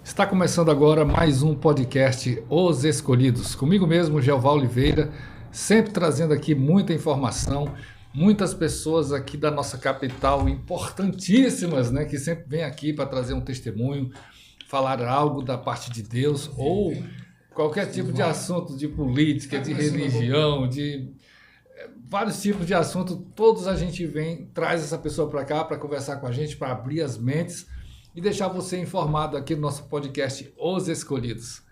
Está começando agora mais um podcast Os Escolhidos. Comigo mesmo, Jeová Oliveira, sempre trazendo aqui muita informação, muitas pessoas aqui da nossa capital importantíssimas, né, que sempre vêm aqui para trazer um testemunho, falar algo da parte de Deus ou qualquer tipo de assunto de política, de religião, de vários tipos de assunto. Todos a gente vem, traz essa pessoa para cá para conversar com a gente, para abrir as mentes e deixar você informado aqui no nosso podcast Os Escolhidos.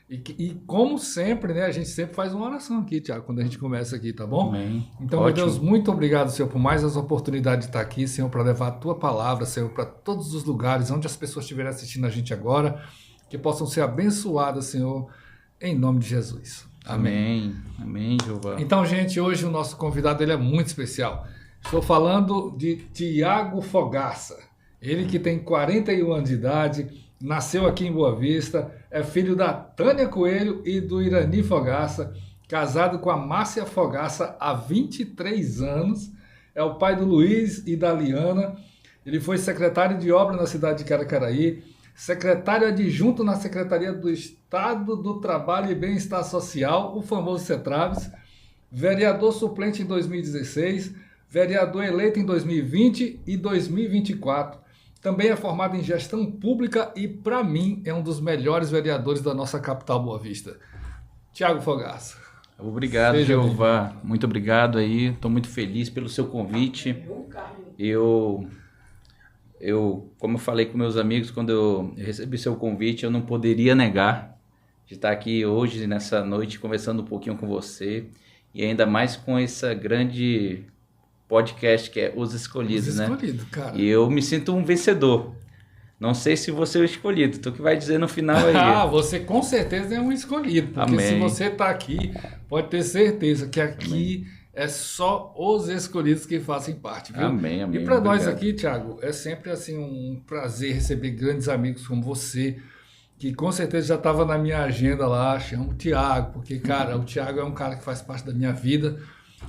E como sempre, né, a gente sempre faz uma oração aqui, Tiago, quando a gente começa aqui, tá bom? Amém. Então, meu Deus, muito obrigado, Senhor, por mais essa oportunidade de estar aqui, Senhor, para levar a Tua palavra, Senhor, para todos os lugares onde as pessoas estiverem assistindo a gente agora, que possam ser abençoadas, Senhor, em nome de Jesus. Amém. Amém, Jeová. Então, gente, hoje o nosso convidado ele é muito especial. Estou falando de Tiago Fogaça. Ele que tem 41 anos de idade, nasceu aqui em Boa Vista, é filho da Tânia Coelho e do Irani Fogaça, casado com a Márcia Fogaça há 23 anos, é o pai do Luiz e da Liana. Ele foi secretário de obra na cidade de Caracaraí, secretário adjunto na Secretaria do Estado do Trabalho e Bem-Estar Social, o famoso CETRABS, vereador suplente em 2016, vereador eleito em 2020 e 2024. Também é formado em gestão pública e, para mim, é um dos melhores vereadores da nossa capital, Boa Vista. Tiago Fogaça. Obrigado, Jeová. Muito obrigado aí. Estou muito feliz pelo seu convite. Eu, como eu falei com meus amigos, quando eu recebi seu convite, eu não poderia negar de estar aqui hoje, nessa noite, conversando um pouquinho com você. E ainda mais com essa grande podcast que é Os Escolhidos, né? Cara. E eu me sinto um vencedor. Não sei se você é o escolhido. Tu que vai dizer no final aí. Você com certeza é um escolhido. Porque Amém. Se você está aqui, pode ter certeza que aqui é só os escolhidos que fazem parte, viu? Amém, amém. E para nós aqui, Tiago, é sempre assim um prazer receber grandes amigos como você, que com certeza já estava na minha agenda lá, chamo o Tiago, porque, cara, o Tiago é um cara que faz parte da minha vida.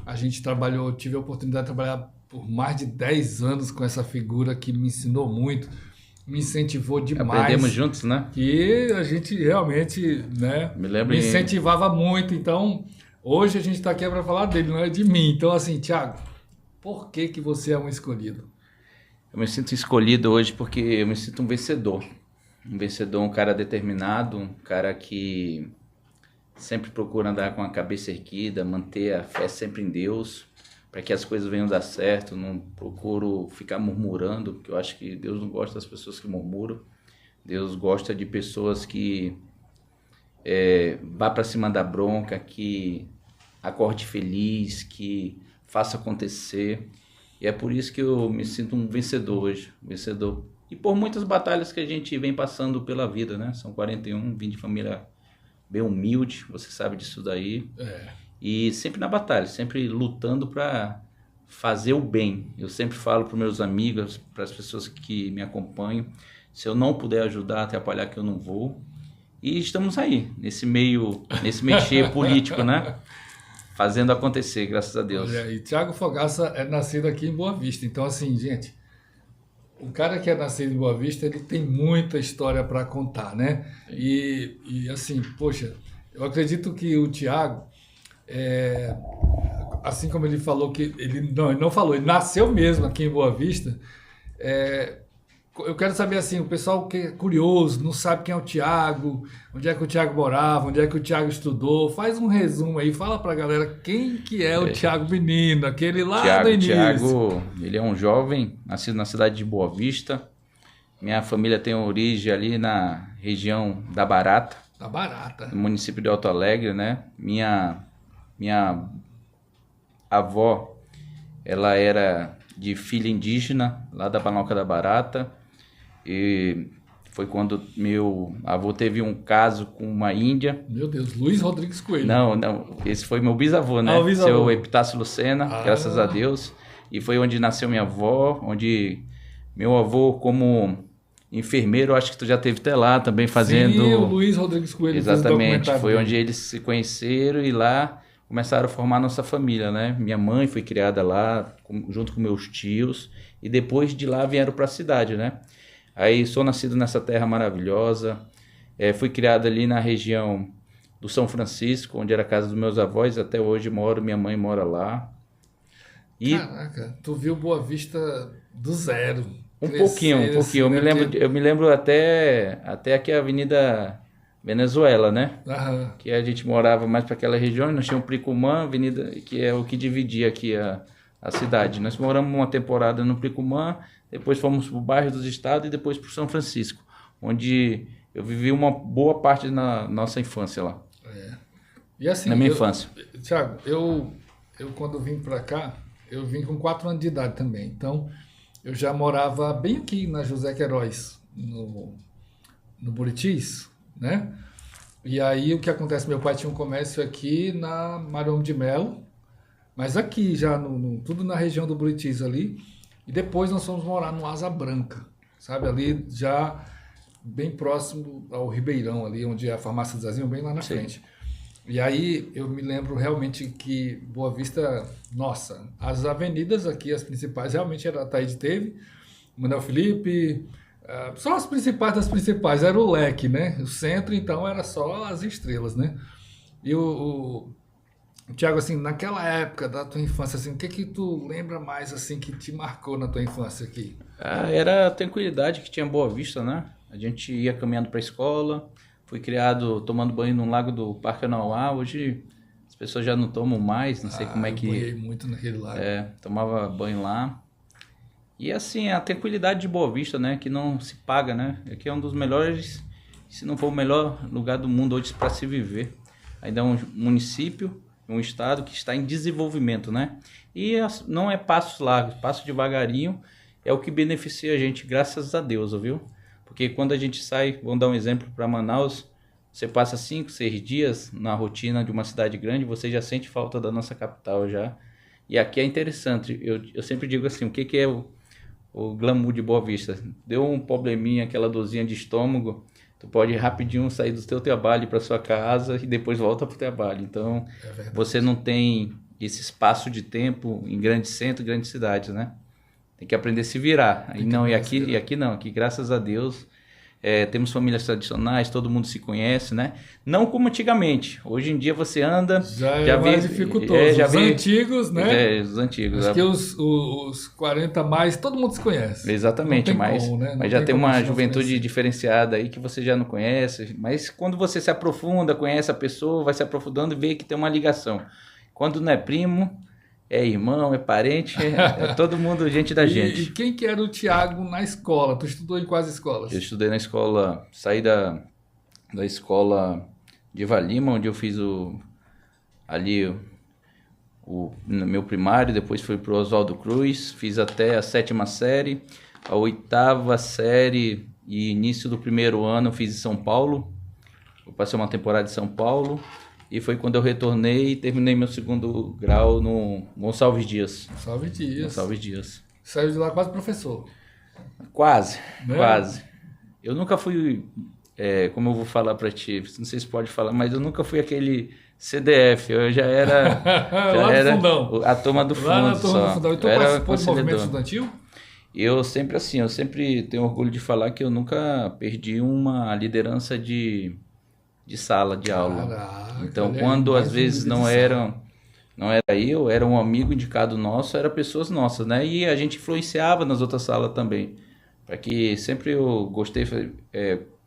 A gente trabalhou, tive a oportunidade de trabalhar por mais de 10 anos com essa figura que me ensinou muito, me incentivou demais. Aprendemos juntos, né? Que a gente realmente, né, me incentivava muito. Então, hoje a gente está aqui para falar dele, não é de mim. Então, assim, Tiago, por que você é um escolhido? Eu me sinto escolhido hoje porque eu me sinto um vencedor. Um vencedor, um cara determinado, um cara que sempre procura andar com a cabeça erguida, manter a fé sempre em Deus, para que as coisas venham dar certo. Não procuro ficar murmurando, porque eu acho que Deus não gosta das pessoas que murmuram. Deus gosta de pessoas que vá para cima da bronca, que acorde feliz, que faça acontecer. E é por isso que eu me sinto um vencedor hoje, vencedor. E por muitas batalhas que a gente vem passando pela vida, né? São 41, vim de família bem humilde, você sabe disso daí. E sempre na batalha, sempre lutando para fazer o bem. Eu sempre falo para os meus amigos, para as pessoas que me acompanham, se eu não puder ajudar, atrapalhar, que eu não vou. E estamos aí, nesse mexer político, né? Fazendo acontecer, graças a Deus. Olha, e Tiago Fogaça é nascido aqui em Boa Vista. Então, assim, gente, o cara que é nascido em Boa Vista, ele tem muita história para contar, né? E assim, poxa, eu acredito que o Tiago, assim como ele falou que... Ele não falou, ele nasceu mesmo aqui em Boa Vista. Eu quero saber, assim, o pessoal que é curioso, não sabe quem é o Tiago, onde é que o Tiago morava, onde é que o Tiago estudou. Faz um resumo aí, fala pra galera quem que é o Tiago menino, aquele lá do início. Tiago, ele é um jovem, nascido na cidade de Boa Vista. Minha família tem origem ali na região da Barata. Da Barata. No município de Alto Alegre, né? Minha avó, ela era de filha indígena, lá da Palanca da Barata. E foi quando meu avô teve um caso com uma índia. Meu Deus, Luiz Rodrigues Coelho. Não, esse foi meu bisavô, né? O bisavô. Seu Epitácio Lucena, graças a Deus. E foi onde nasceu minha avó, onde meu avô, como enfermeiro, acho que tu já teve até lá também fazendo... Sim, o Luiz Rodrigues Coelho. Exatamente, foi onde eles se conheceram e lá começaram a formar nossa família, né? Minha mãe foi criada lá, junto com meus tios, e depois de lá vieram para a cidade, né? Aí sou nascido nessa terra maravilhosa. Fui criado ali na região do São Francisco, onde era a casa dos meus avós. Até hoje moro, minha mãe mora lá. E Caraca, tu viu Boa Vista do zero. um pouquinho. Assim, Eu né? me lembro, eu me lembro até aqui a Avenida Venezuela, né? Aham. Que a gente morava mais para aquela região. Nós tínhamos Pricumã, avenida, que é o que dividia aqui a cidade. Nós moramos uma temporada no Pricumã, depois fomos para o bairro dos Estados e depois para o São Francisco, onde eu vivi uma boa parte na nossa infância lá. E assim, Na minha infância. Thiago, eu quando vim para cá, eu vim com 4 anos de idade também. Então, eu já morava bem aqui na José Queiroz, no Buritis, né? E aí o que acontece? Meu pai tinha um comércio aqui na Marão de Melo, mas aqui já, tudo na região do Buritis ali. E depois nós fomos morar no Asa Branca, sabe? Ali já bem próximo ao Ribeirão, ali onde é a farmácia do Zezinho, bem lá na Sim. frente. E aí eu me lembro realmente que Boa Vista, nossa, as avenidas aqui, as principais, realmente era a Taíde teve, Manuel Felipe, só as principais das principais, era o leque, né? O centro, então, era só as estrelas, né? E Tiago, assim, naquela época da tua infância, assim, o que que tu lembra mais, assim, que te marcou na tua infância aqui? Era a tranquilidade que tinha Boa Vista, né? A gente ia caminhando para a escola. Fui criado tomando banho no lago do Parque Anauá. Hoje as pessoas já não tomam mais, não sei como é Eu que banhei muito naquele lago. tomava banho lá. E assim, a tranquilidade de Boa Vista, né? Que não se paga, né? Aqui é um dos melhores, se não for o melhor lugar do mundo hoje para se viver. Ainda é um município, um estado que está em desenvolvimento, né? E não é passos largos, passo devagarinho é o que beneficia a gente, graças a Deus, viu? Porque quando a gente sai, vamos dar um exemplo para Manaus, você passa 5, 6 dias na rotina de uma cidade grande, você já sente falta da nossa capital já. E aqui é interessante, eu sempre digo assim, o que é o glamour de Boa Vista? Deu um probleminha, aquela dorzinha de estômago, tu pode rapidinho sair do teu trabalho para sua casa e depois volta para o trabalho. Então, você não tem esse espaço de tempo em grandes centros, grandes cidades, né? Tem que aprender a se virar. E aqui não, aqui graças a Deus temos famílias tradicionais, todo mundo se conhece, né? Não como antigamente. Hoje em dia você anda... Já vê, mais dificultoso. Já os vê, antigos, né? Os antigos. Acho que os 40 mais, todo mundo se conhece. Exatamente, Não tem mas, como, né? Não mas já tem como uma se não juventude conhecer. diferenciada aí que você já não conhece. Mas quando você se aprofunda, conhece a pessoa, vai se aprofundando e vê que tem uma ligação. Quando não é primo... É irmão, é parente, é todo mundo gente da gente. E quem que era o Thiago na escola? Tu estudou em quais escolas? Eu estudei na escola, saí da escola de Valima, onde eu fiz o meu primário, depois fui para o Oswaldo Cruz, fiz até a 7ª série, a 8ª série e início do 1º ano eu fiz em São Paulo, eu passei uma temporada em São Paulo. E foi quando eu retornei e terminei meu 2º grau no Gonçalves Dias. Gonçalves Dias. Dias. Saiu de lá quase professor. Quase, Né? quase. Eu nunca fui, como eu vou falar pra ti, não sei se pode falar, mas eu nunca fui aquele CDF, eu já era, Lá no fundão. a turma do fundo Lá na turma só. do fundão. Então Eu era participou do movimento conselhedor. estudantil? Eu sempre tenho orgulho de falar que eu nunca perdi uma liderança de sala de aula. Caraca, Então, olha aí, quando mais às um vezes líder de não sala. era eu, era um amigo indicado nosso, era pessoas nossas, né? E a gente influenciava nas outras salas também. Para que sempre eu gostei,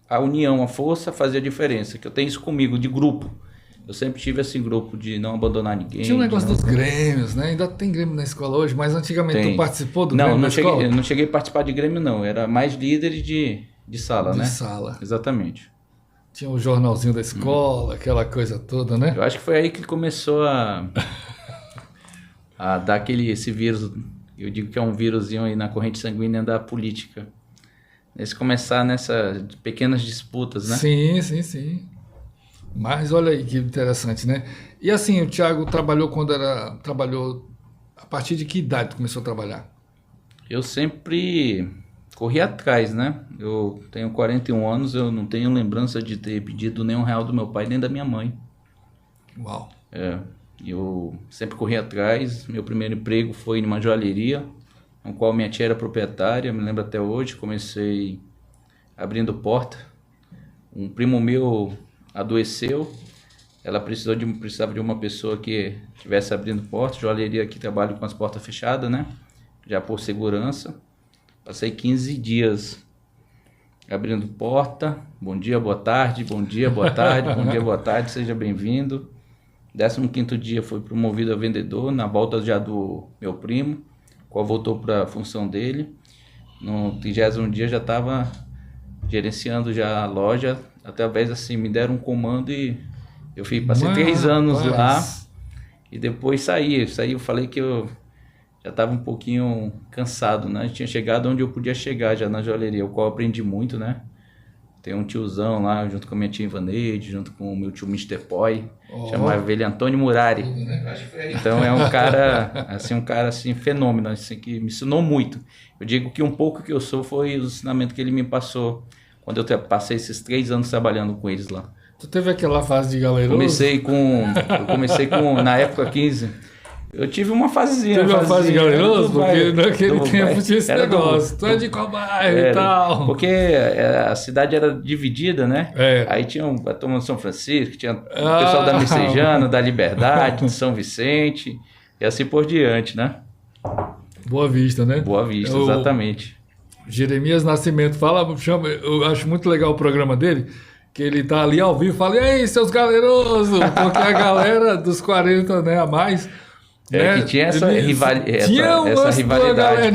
a união, a força fazia a diferença. Que eu tenho isso comigo, de grupo. Eu sempre tive esse grupo de não abandonar ninguém. Tinha um negócio de não... dos grêmios, né? Ainda tem grêmio na escola hoje, mas antigamente Tem. tu participou do Não, grêmio não na escola? não cheguei a participar de Grêmio, não. Era mais líder de sala, De né? sala. Exatamente. Tinha o jornalzinho da escola, aquela coisa toda, né? Eu acho que foi aí que começou a dar esse vírus, eu digo que é um vírusinho aí na corrente sanguínea da política. Eles começar nessas pequenas disputas, né? Sim. Mas olha aí que interessante, né? E assim, o Thiago trabalhou a partir de que idade tu começou a trabalhar? Eu sempre corri atrás, né? Eu tenho 41 anos, eu não tenho lembrança de ter pedido nenhum real do meu pai nem da minha mãe. Uau. Eu sempre corri atrás. Meu primeiro emprego foi em uma joalheria, no qual minha tia era proprietária, me lembro até hoje. Comecei abrindo porta. Um primo meu adoeceu, ela precisava de uma pessoa que estivesse abrindo porta. Joalheria que trabalha com as portas fechadas, né? Já por segurança. Passei 15 dias abrindo porta. Bom dia, boa tarde, bom dia, boa tarde, bom dia, boa tarde, seja bem-vindo. 15º dia foi promovido a vendedor, na volta já do meu primo, qual voltou para a função dele. No 30º dia já estava gerenciando já a loja, através assim, me deram um comando e eu passei 3 anos lá e depois saí, eu falei que eu já estava um pouquinho cansado, né? Eu tinha chegado onde eu podia chegar já na joalheria, o qual eu aprendi muito, né? Tem um tiozão lá, junto com a minha tia Ivaneide, junto com o meu tio Mr. Poi, chamava ele Antônio Murari. Então é um cara assim, fenômeno, assim, que me ensinou muito. Eu digo que um pouco que eu sou foi o ensinamento que ele me passou quando eu passei esses 3 anos trabalhando com eles lá. Tu teve aquela fase de galeroso? Eu comecei com, na época 15... Eu tive uma fasezinha. Teve uma fase de galeroso? Porque naquele tempo tinha esse negócio. Tu é de qual bairro e tal? Porque a cidade era dividida, né? Aí tinha a turma de São Francisco, tinha o pessoal da Messejana, da Liberdade, de São Vicente, e assim por diante, né? Boa Vista, né? Boa Vista, exatamente. Jeremias Nascimento eu acho muito legal o programa dele, que ele tá ali ao vivo, fala, e aí, seus galerosos? Porque a galera dos 40, né, a mais... que tinha essa rivalidade,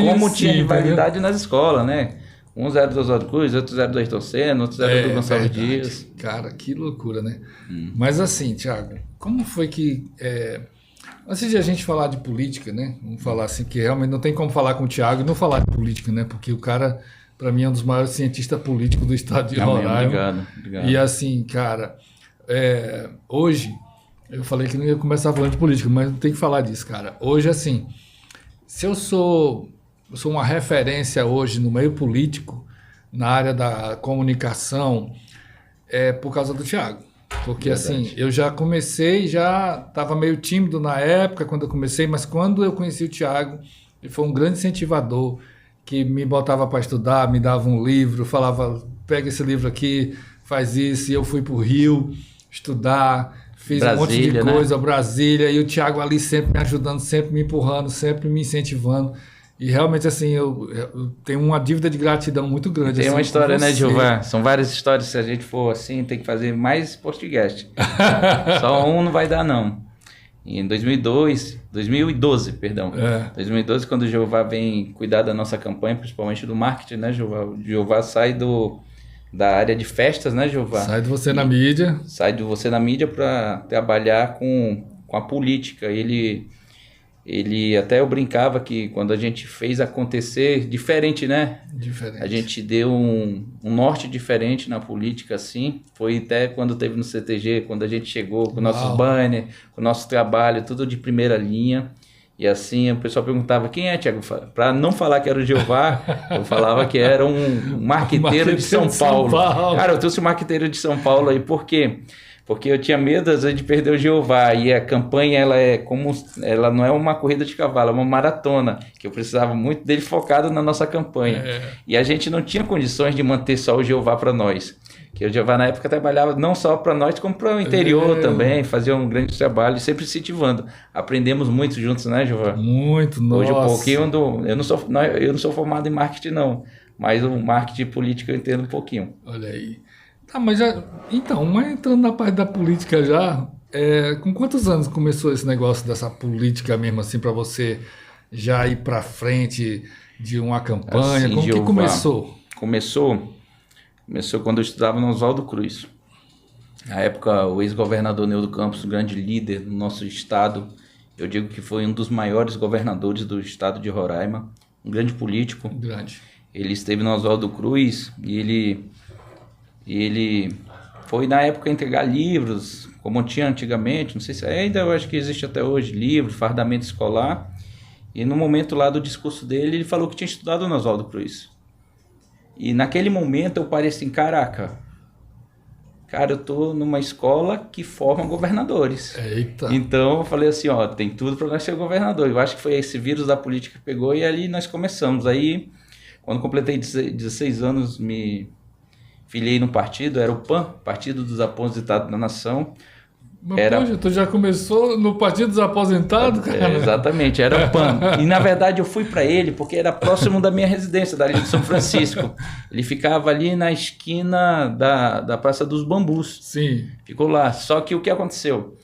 como tinha rivalidade nas escolas, né? Uns eram do Oswaldo Cruz, outros eram do Ayrton Senna, outros eram do Gonçalves Dias. Cara, que loucura, né? Mas assim, Thiago, como foi que... Antes de a gente falar de política, né? Vamos falar assim, que realmente não tem como falar com o Thiago e não falar de política, né? Porque o cara, para mim, é um dos maiores cientistas políticos do estado de Roraima. Obrigado. E assim, cara, hoje... Eu falei que não ia começar falando de política, mas não tem que falar disso, cara. Hoje, assim, se eu sou uma referência hoje no meio político, na área da comunicação, é por causa do Thiago. Porque, assim, eu já comecei, já estava meio tímido na época, quando eu comecei, mas quando eu conheci o Thiago, ele foi um grande incentivador, que me botava para estudar, me dava um livro, falava, pega esse livro aqui, faz isso, e eu fui para o Rio estudar... Fiz Brasília, um monte de coisa, né? Brasília, e o Thiago ali sempre me ajudando, sempre me empurrando, sempre me incentivando. E realmente, assim, eu tenho uma dívida de gratidão muito grande. Tem assim, uma história, né, Gilvan? São várias histórias, se a gente for assim, tem que fazer mais podcast. Só um não vai dar, não. Em 2012, 2012, quando o Jeová vem cuidar da nossa campanha, principalmente do marketing, né, Jeová? O Jeová sai da área de festas, né, Jeová? Sai do Você na Mídia. Sai do Você na Mídia para trabalhar com a política. Ele até eu brincava que quando a gente fez acontecer, diferente, né? Diferente. A gente deu um norte diferente na política, assim. Foi até quando teve no CTG, quando a gente chegou com o nosso banner, com o nosso trabalho, tudo de primeira linha. E assim, o pessoal perguntava, quem é, Thiago? Para não falar que era o Jeová, eu falava que era um marqueteiro de São Paulo. Cara, eu trouxe o marqueteiro de São Paulo aí, por quê? Porque eu tinha medo, às vezes, de perder o Jeová. E a campanha, ela não é uma corrida de cavalo, é uma maratona, que eu precisava muito dele focado na nossa campanha. E a gente não tinha condições de manter só o Jeová para nós. Que o Jeová, na época, trabalhava não só para nós, como para o interior também, fazia um grande trabalho, sempre incentivando. Aprendemos muito juntos, né, Jeová? Muito, nossa. Hoje, um pouquinho, eu não sou formado em marketing, não, mas o marketing político eu entendo um pouquinho. Olha aí. Tá, mas entrando na parte da política já, com quantos anos começou esse negócio dessa política mesmo, assim, para você já ir para frente de uma campanha? Assim, Como Jeová, que começou? Começou quando eu estudava no Oswaldo Cruz. Na época, o ex-governador Neudo Campos, um grande líder do nosso estado, eu digo que foi um dos maiores governadores do estado de Roraima, um grande político. Grande. Ele esteve no Oswaldo Cruz e ele foi, na época, entregar livros, como tinha antigamente, não sei se ainda, eu acho que existe até hoje, livro, fardamento escolar. E no momento lá do discurso dele, ele falou que tinha estudado no Oswaldo Cruz. E naquele momento eu parei assim, caraca, cara, eu tô numa escola que forma governadores. Eita. Então eu falei assim, ó, tem tudo para nós ser governador. Eu acho que foi esse vírus da política que pegou e ali nós começamos. Aí, quando completei 16 anos, me filiei no partido, era o PAN, Partido dos Aposentados da Nação. Mas, poxa, tu já começou no Partido dos Aposentados, cara? Exatamente, era o PAN. E, na verdade, eu fui para ele porque era próximo da minha residência, da Ilha de São Francisco. Ele ficava ali na esquina da Praça dos Bambus. Sim. Ficou lá. Só que o que aconteceu?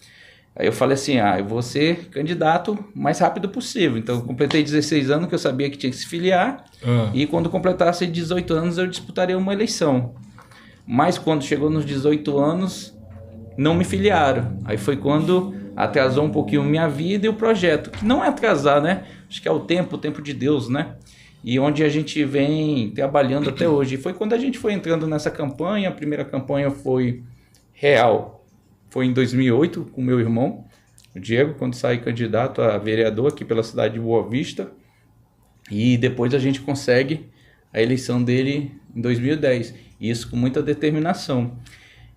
Aí eu falei assim, eu vou ser candidato o mais rápido possível. Então, eu completei 16 anos, que eu sabia que tinha que se filiar. E quando completasse 18 anos, eu disputaria uma eleição. Mas quando chegou nos 18 anos... não me filiaram. Aí foi quando atrasou um pouquinho minha vida e o projeto. Que não é atrasar, né? Acho que é o tempo de Deus, né? E onde a gente vem trabalhando até hoje. E foi quando a gente foi entrando nessa campanha. A primeira campanha foi real. Foi em 2008, com meu irmão, o Diego, quando saí candidato a vereador aqui pela cidade de Boa Vista. E depois a gente consegue a eleição dele em 2010. E isso com muita determinação.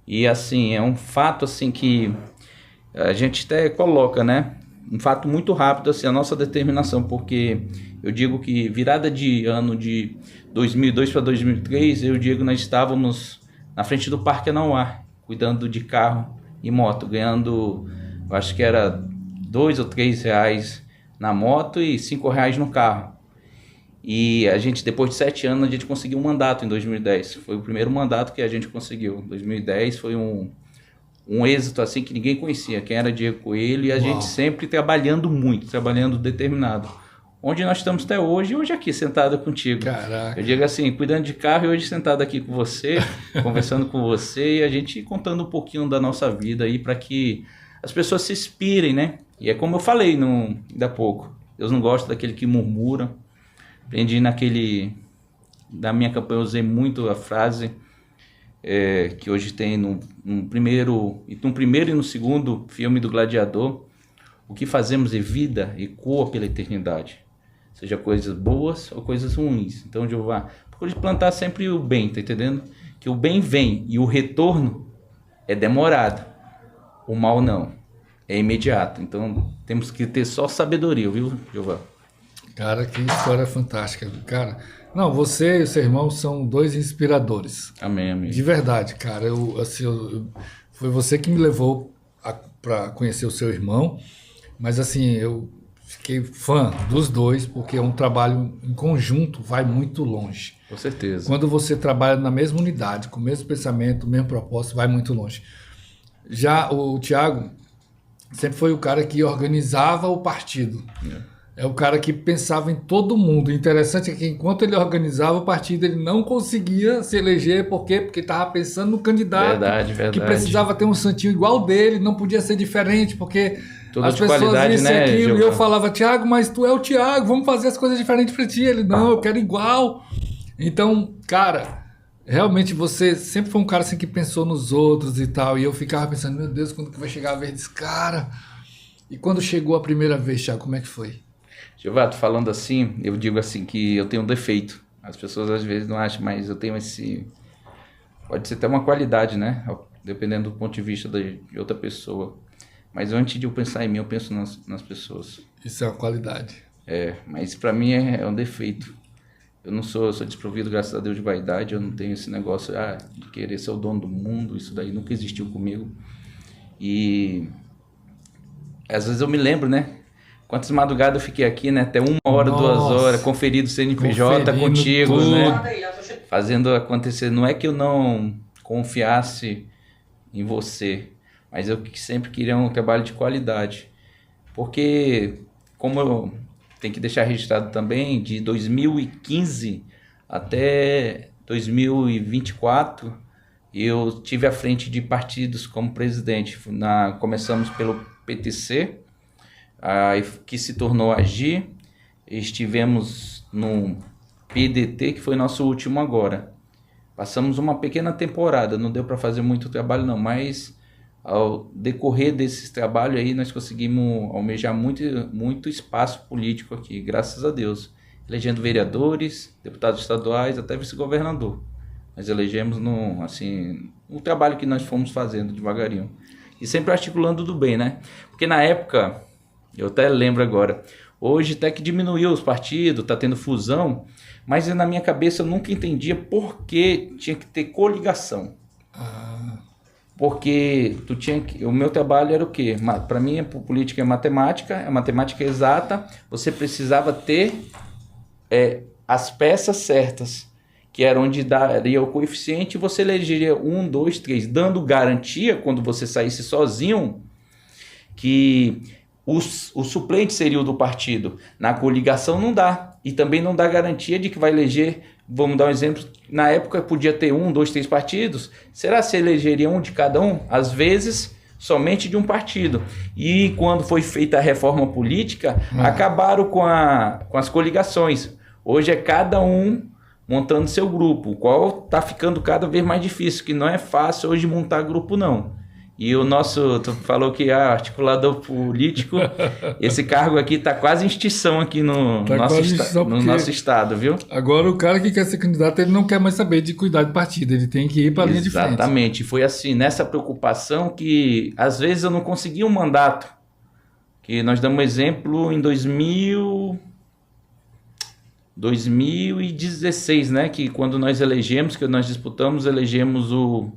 E assim, é um fato assim que a gente até coloca, né? Um fato muito rápido, assim, a nossa determinação, porque eu digo que virada de ano de 2002 para 2003, eu e o Diego, nós estávamos na frente do Parque Anauá, cuidando de carro e moto, ganhando, eu acho que era R$2 ou R$3 na moto e R$5 no carro. E a gente, depois de 7 anos, a gente conseguiu um mandato em 2010. Foi o primeiro mandato que a gente conseguiu. 2010 foi um êxito assim que ninguém conhecia. Quem era Diego Coelho, e a gente sempre trabalhando muito, trabalhando determinado. Onde nós estamos até hoje, e hoje aqui, sentado contigo. Caraca. Eu digo assim, cuidando de carro, e hoje sentado aqui com você, conversando com você, e a gente contando um pouquinho da nossa vida aí, para que as pessoas se inspirem, né? E é como eu falei ainda há pouco. Deus não gosta daquele que murmura. Aprendi na minha campanha, eu usei muito a frase que hoje tem no primeiro e no segundo filme do Gladiador: o que fazemos em vida ecoa pela eternidade, seja coisas boas ou coisas ruins. Então, Jeová, procure plantar sempre o bem, tá entendendo? Que o bem vem e o retorno é demorado, o mal não, é imediato. Então, temos que ter só sabedoria, viu, Jeová? Cara, que história fantástica, cara. Não, você e o seu irmão são dois inspiradores. Amém, amém. De verdade, cara. Foi você que me levou para conhecer o seu irmão, mas assim, eu fiquei fã dos dois, porque é um trabalho em conjunto, vai muito longe. Com certeza. Quando você trabalha na mesma unidade, com o mesmo pensamento, o mesmo propósito, vai muito longe. Já o Thiago sempre foi o cara que organizava o partido. É o cara que pensava em todo mundo. O interessante é que enquanto ele organizava o partido, ele não conseguia se eleger. Por quê? Porque estava pensando no candidato verdade. que precisava ter um santinho igual dele, não podia ser diferente, porque tudo as de pessoas qualidade, isso e né, aquilo. E eu Giovana? falava, Thiago, mas tu é o Thiago, vamos fazer as coisas diferentes para ti. Ele, não, eu quero igual. Então, cara, realmente você sempre foi um cara assim que pensou nos outros e tal. E eu ficava pensando, meu Deus, quando que vai chegar a vez desse cara? E quando chegou a primeira vez, Thiago, como é que foi? Jeová, tô falando assim, eu digo assim que eu tenho um defeito. As pessoas às vezes não acham, mas eu tenho esse... Pode ser até uma qualidade, né? Dependendo do ponto de vista de outra pessoa. Mas antes de eu pensar em mim, eu penso nas pessoas. Isso é uma qualidade. Mas pra mim é um defeito. Eu sou desprovido, graças a Deus, de vaidade. Eu não tenho esse negócio de querer ser o dono do mundo. Isso daí nunca existiu comigo. E às vezes eu me lembro, né? Quantas madrugadas eu fiquei aqui, né? Até 1 hora, 2 horas, conferido CNPJ contigo, tudo, né? Fazendo acontecer. Não é que eu não confiasse em você, mas eu sempre queria um trabalho de qualidade. Porque, como eu tenho que deixar registrado também, de 2015 até 2024, eu tive à frente de partidos como presidente. Começamos pelo PTC, que se tornou AGI, estivemos no PDT, que foi nosso último agora. Passamos uma pequena temporada, não deu para fazer muito trabalho não, mas ao decorrer desses trabalhos aí nós conseguimos almejar muito espaço político aqui, graças a Deus. Elegendo vereadores, deputados estaduais, até vice-governador. Nós elegemos no trabalho que nós fomos fazendo devagarinho. E sempre articulando do bem, né? Porque na época... Eu até lembro agora, hoje até que diminuiu os partidos, está tendo fusão, Mas na minha cabeça eu nunca entendia por que tinha que ter coligação. Porque o meu trabalho era o quê? Para mim, a política é matemática exata, você precisava ter as peças certas, que era onde daria o coeficiente, e você elegeria 1, 2, 3, dando garantia, quando você saísse sozinho, que o suplente seria o do partido. Na coligação não dá, e também não dá garantia de que vai eleger, vamos dar um exemplo, na época podia ter 1, 2, 3 partidos, será que se elegeria um de cada um? Às vezes, somente de um partido. E quando foi feita a reforma política, acabaram com as coligações. Hoje é cada um montando seu grupo, o qual está ficando cada vez mais difícil, que não é fácil hoje montar grupo, não. E tu falou que articulador político, esse cargo aqui está quase em extinção aqui no nosso estado, viu? Agora o cara que quer ser candidato, ele não quer mais saber de cuidar de partido, ele tem que ir para a linha de frente. Exatamente, foi assim, nessa preocupação que às vezes eu não conseguia um mandato, que nós damos exemplo em 2016, né, que quando nós elegemos o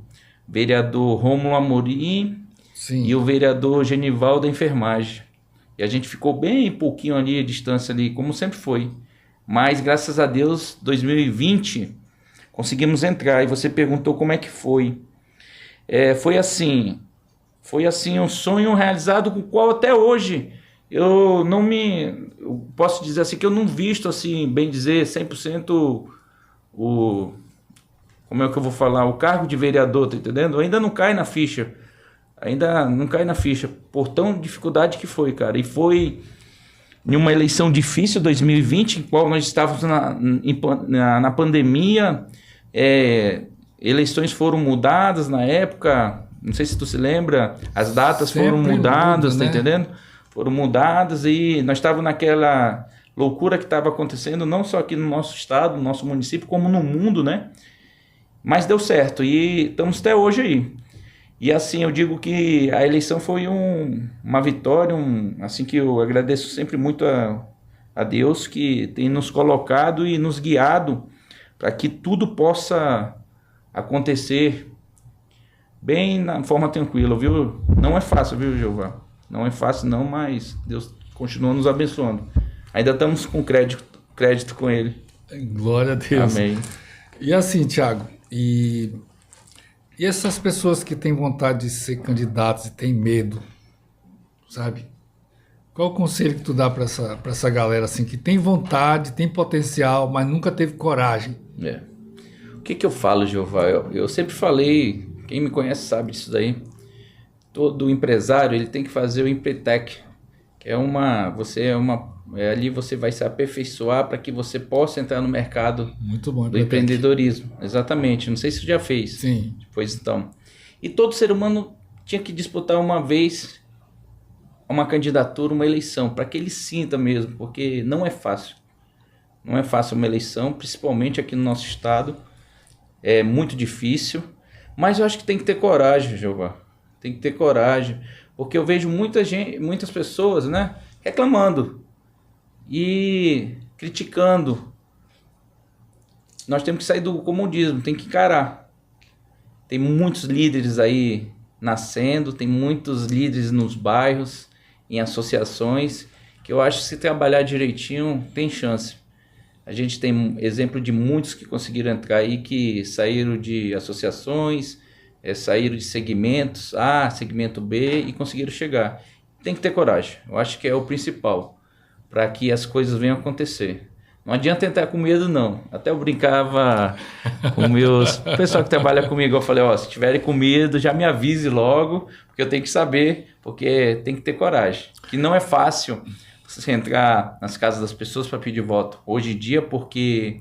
vereador Rômulo Amorim. Sim. E o vereador Genival da enfermagem. E a gente ficou bem pouquinho ali, a distância ali, como sempre foi. Mas, graças a Deus, 2020, conseguimos entrar. E você perguntou como é que foi. Foi assim um sonho realizado com o qual até hoje eu posso dizer assim que eu não visto, assim, bem dizer, 100% como é que eu vou falar? O cargo de vereador, tá entendendo? Ainda não cai na ficha. Por tão dificuldade que foi, cara. E foi em uma eleição difícil, 2020, em qual nós estávamos na pandemia. Eleições foram mudadas na época. Não sei se tu se lembra. As datas foram mudadas, tá entendendo? Foram mudadas e nós estávamos naquela loucura que estava acontecendo, não só aqui no nosso estado, no nosso município, como no mundo, né? Mas deu certo e estamos até hoje aí. E assim, eu digo que a eleição foi uma vitória, assim que eu agradeço sempre muito a Deus que tem nos colocado e nos guiado para que tudo possa acontecer bem na forma tranquila, viu? Não é fácil, viu, Jeová? Não é fácil não, mas Deus continua nos abençoando. Ainda estamos com crédito com Ele. Glória a Deus. Amém. E assim, Thiago, e essas pessoas que têm vontade de ser candidatos e têm medo, sabe? Qual o conselho que tu dá para essa galera assim, que tem vontade, tem potencial, mas nunca teve coragem? O que eu falo, Jeová? Eu sempre falei, quem me conhece sabe disso daí. Todo empresário ele tem que fazer o Empretec, que ali você vai se aperfeiçoar para que você possa entrar no mercado. Muito bom, do empreendedorismo. Exatamente. Não sei se você já fez. Sim. Pois então. E todo ser humano tinha que disputar uma vez uma candidatura, uma eleição, para que ele sinta mesmo, porque não é fácil. Não é fácil uma eleição, principalmente aqui no nosso estado. É muito difícil, mas eu acho que tem que ter coragem, Jeová. Tem que ter coragem, porque eu vejo muitas pessoas, né, reclamando e criticando. Nós temos que sair do comodismo, tem que encarar. Tem muitos líderes aí nascendo, tem muitos líderes nos bairros, em associações, que eu acho que se trabalhar direitinho, tem chance. A gente tem exemplo de muitos que conseguiram entrar aí, que saíram de associações, saíram de segmentos A, segmento B e conseguiram chegar. Tem que ter coragem, eu acho que é o principal, para que as coisas venham a acontecer. Não adianta entrar com medo, não. Até eu brincava com o pessoal que trabalha comigo, eu falei, se tiverem com medo, já me avise logo, porque eu tenho que saber, porque tem que ter coragem. Que não é fácil você entrar nas casas das pessoas para pedir voto hoje em dia, porque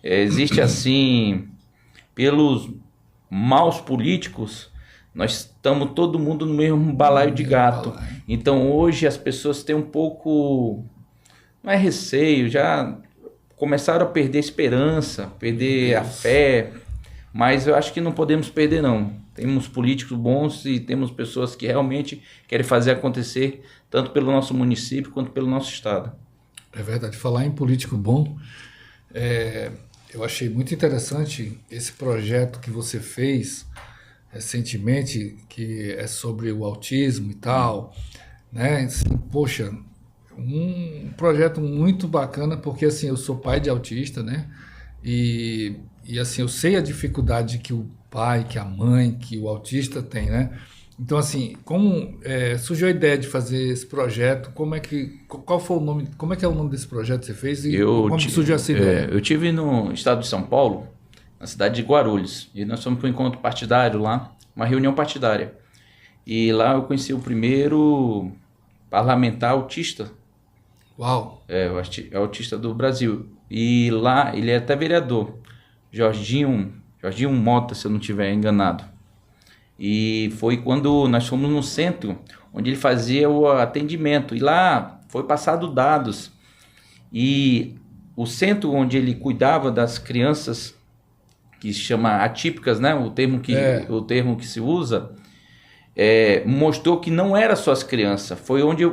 existe assim, pelos maus políticos, nós estamos todo mundo no mesmo balaio de gato. Então hoje as pessoas têm um pouco, não é receio, já começaram a perder a esperança, perder a fé, mas eu acho que não podemos perder não. Temos políticos bons e temos pessoas que realmente querem fazer acontecer, tanto pelo nosso município quanto pelo nosso estado. É verdade, falar em político bom, Eu achei muito interessante esse projeto que você fez recentemente, que é sobre o autismo e tal, né? Assim, poxa, um projeto muito bacana, porque assim, eu sou pai de autista, né? E assim, eu sei a dificuldade que o pai, que a mãe, que o autista tem, né? Então, assim, como surgiu a ideia de fazer esse projeto? Qual foi o nome? Como é que é o nome desse projeto que você fez e como surgiu essa ideia? Eu tive no estado de São Paulo, na cidade de Guarulhos, e nós fomos para um encontro partidário lá, uma reunião partidária. E lá eu conheci o primeiro parlamentar autista. Uau! O autista do Brasil. E lá ele é até vereador, Jorginho Mota, se eu não estiver enganado. E foi quando nós fomos no centro, onde ele fazia o atendimento. E lá foi passado dados. E o centro onde ele cuidava das crianças, que se chama atípicas, né? O termo que se usa, mostrou que não era só as crianças. Foi onde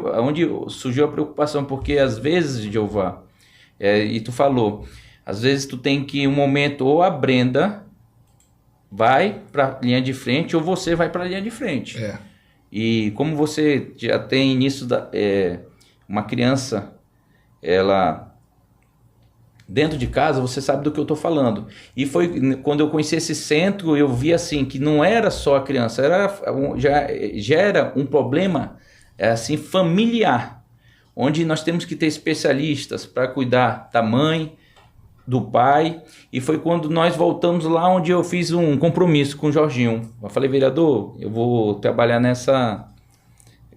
surgiu a preocupação, porque às vezes, Jeová, e tu falou, às vezes tu tem que um momento, ou a Brenda vai para a linha de frente, ou você vai para a linha de frente. E como você já tem nisso uma criança, ela dentro de casa, você sabe do que eu estou falando. E foi quando eu conheci esse centro, eu vi assim que não era só a criança, já era um problema assim familiar, onde nós temos que ter especialistas para cuidar da mãe, do pai. E foi quando nós voltamos lá onde eu fiz um compromisso com o Jorginho. Eu falei, vereador, eu vou trabalhar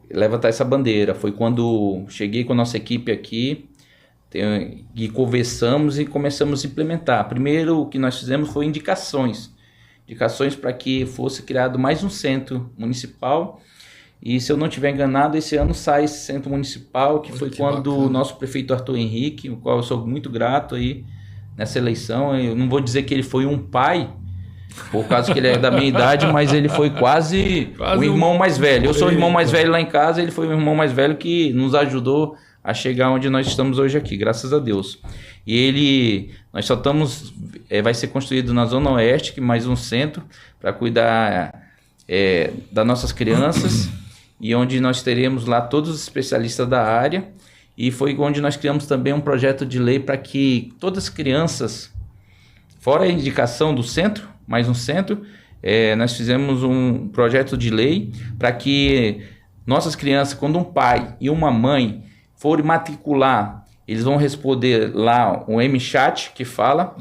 levantar essa bandeira. Foi quando cheguei com a nossa equipe aqui e conversamos e começamos a implementar. Primeiro o que nós fizemos foi indicações para que fosse criado mais um centro municipal. E se eu não estiver enganado, esse ano sai esse centro municipal, que foi quando bacana. O nosso prefeito Arthur Henrique, o qual eu sou muito grato aí nessa eleição. Eu não vou dizer que ele foi um pai, por causa que ele é da minha idade, mas ele foi quase o irmão mais velho. Eu sou o irmão mais velho lá em casa, ele foi o irmão mais velho que nos ajudou a chegar onde nós estamos hoje aqui, graças a Deus. E nós só estamos, vai ser construído na Zona Oeste, que mais um centro, para cuidar das nossas crianças, e onde nós teremos lá todos os especialistas da área. E foi onde nós criamos também um projeto de lei para que todas as crianças, fora a indicação do centro, mais um centro, nós fizemos um projeto de lei para que nossas crianças, quando um pai e uma mãe forem matricular, eles vão responder lá um MChat que fala,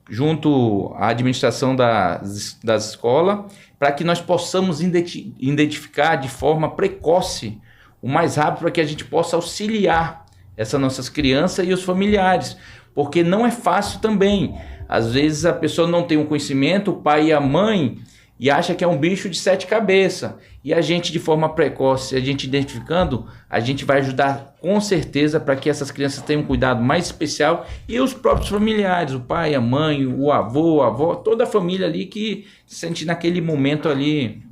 junto à administração das escolas, para que nós possamos identificar de forma precoce, o mais rápido, para que a gente possa auxiliar essas nossas crianças e os familiares, porque não é fácil também. Às vezes a pessoa não tem um conhecimento, o pai e a mãe, e acha que é um bicho de 7 cabeças. E a gente, de forma precoce, a gente identificando, a gente vai ajudar com certeza para que essas crianças tenham um cuidado mais especial, e os próprios familiares, o pai, a mãe, o avô, a avó, toda a família ali que se sente naquele momento ali,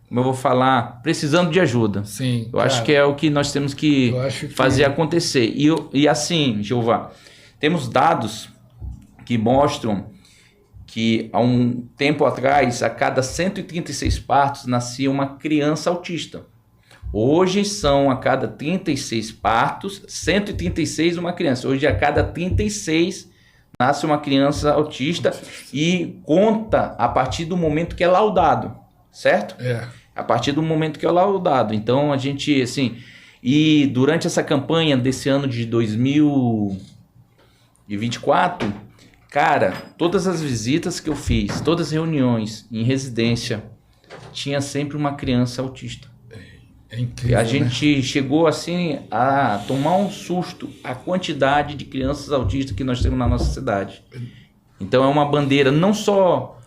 como eu vou falar, precisando de ajuda. Sim, eu acho que é o que nós temos que fazer acontecer. E assim, Jeová, temos dados que mostram que há um tempo atrás, a cada 136 partos, nascia uma criança autista. Hoje são a cada 36 partos, 136 uma criança. Hoje a cada 36 nasce uma criança autista, e conta a partir do momento que é laudado, certo? A partir do momento que é laudado. Então a gente, assim, e durante essa campanha desse ano de 2024, cara, todas as visitas que eu fiz, todas as reuniões em residência, tinha sempre uma criança autista. É incrível, a gente chegou assim a tomar um susto a quantidade de crianças autistas que nós temos na nossa cidade. Então é uma bandeira não só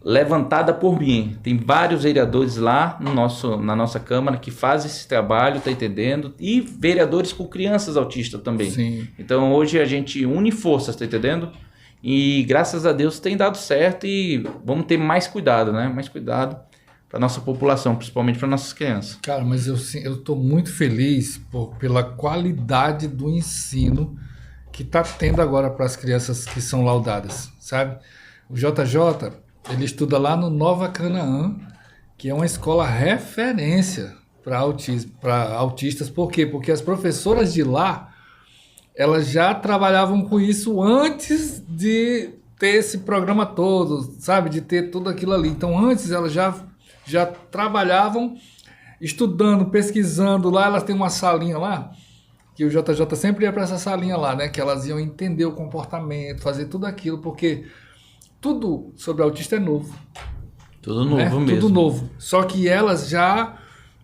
levantada por mim, tem vários vereadores lá na nossa Câmara que fazem esse trabalho, tá entendendo? E vereadores com crianças autistas também. Sim. Então hoje a gente une forças, tá entendendo? E graças a Deus tem dado certo, e vamos ter mais cuidado, né? Mais cuidado para nossa população, principalmente para nossas crianças. Cara, mas eu estou muito feliz pela qualidade do ensino que está tendo agora para as crianças que são laudadas, sabe? O JJ, ele estuda lá no Nova Canaã, que é uma escola referência para autistas. Por quê? Porque as professoras de lá, elas já trabalhavam com isso antes de ter esse programa todo, sabe? De ter tudo aquilo ali. Então, antes elas já trabalhavam estudando, pesquisando. Lá elas têm uma salinha lá, que o JJ sempre ia para essa salinha lá, né? Que elas iam entender o comportamento, fazer tudo aquilo, porque tudo sobre autista é novo. Tudo novo mesmo. Tudo novo. Só que elas já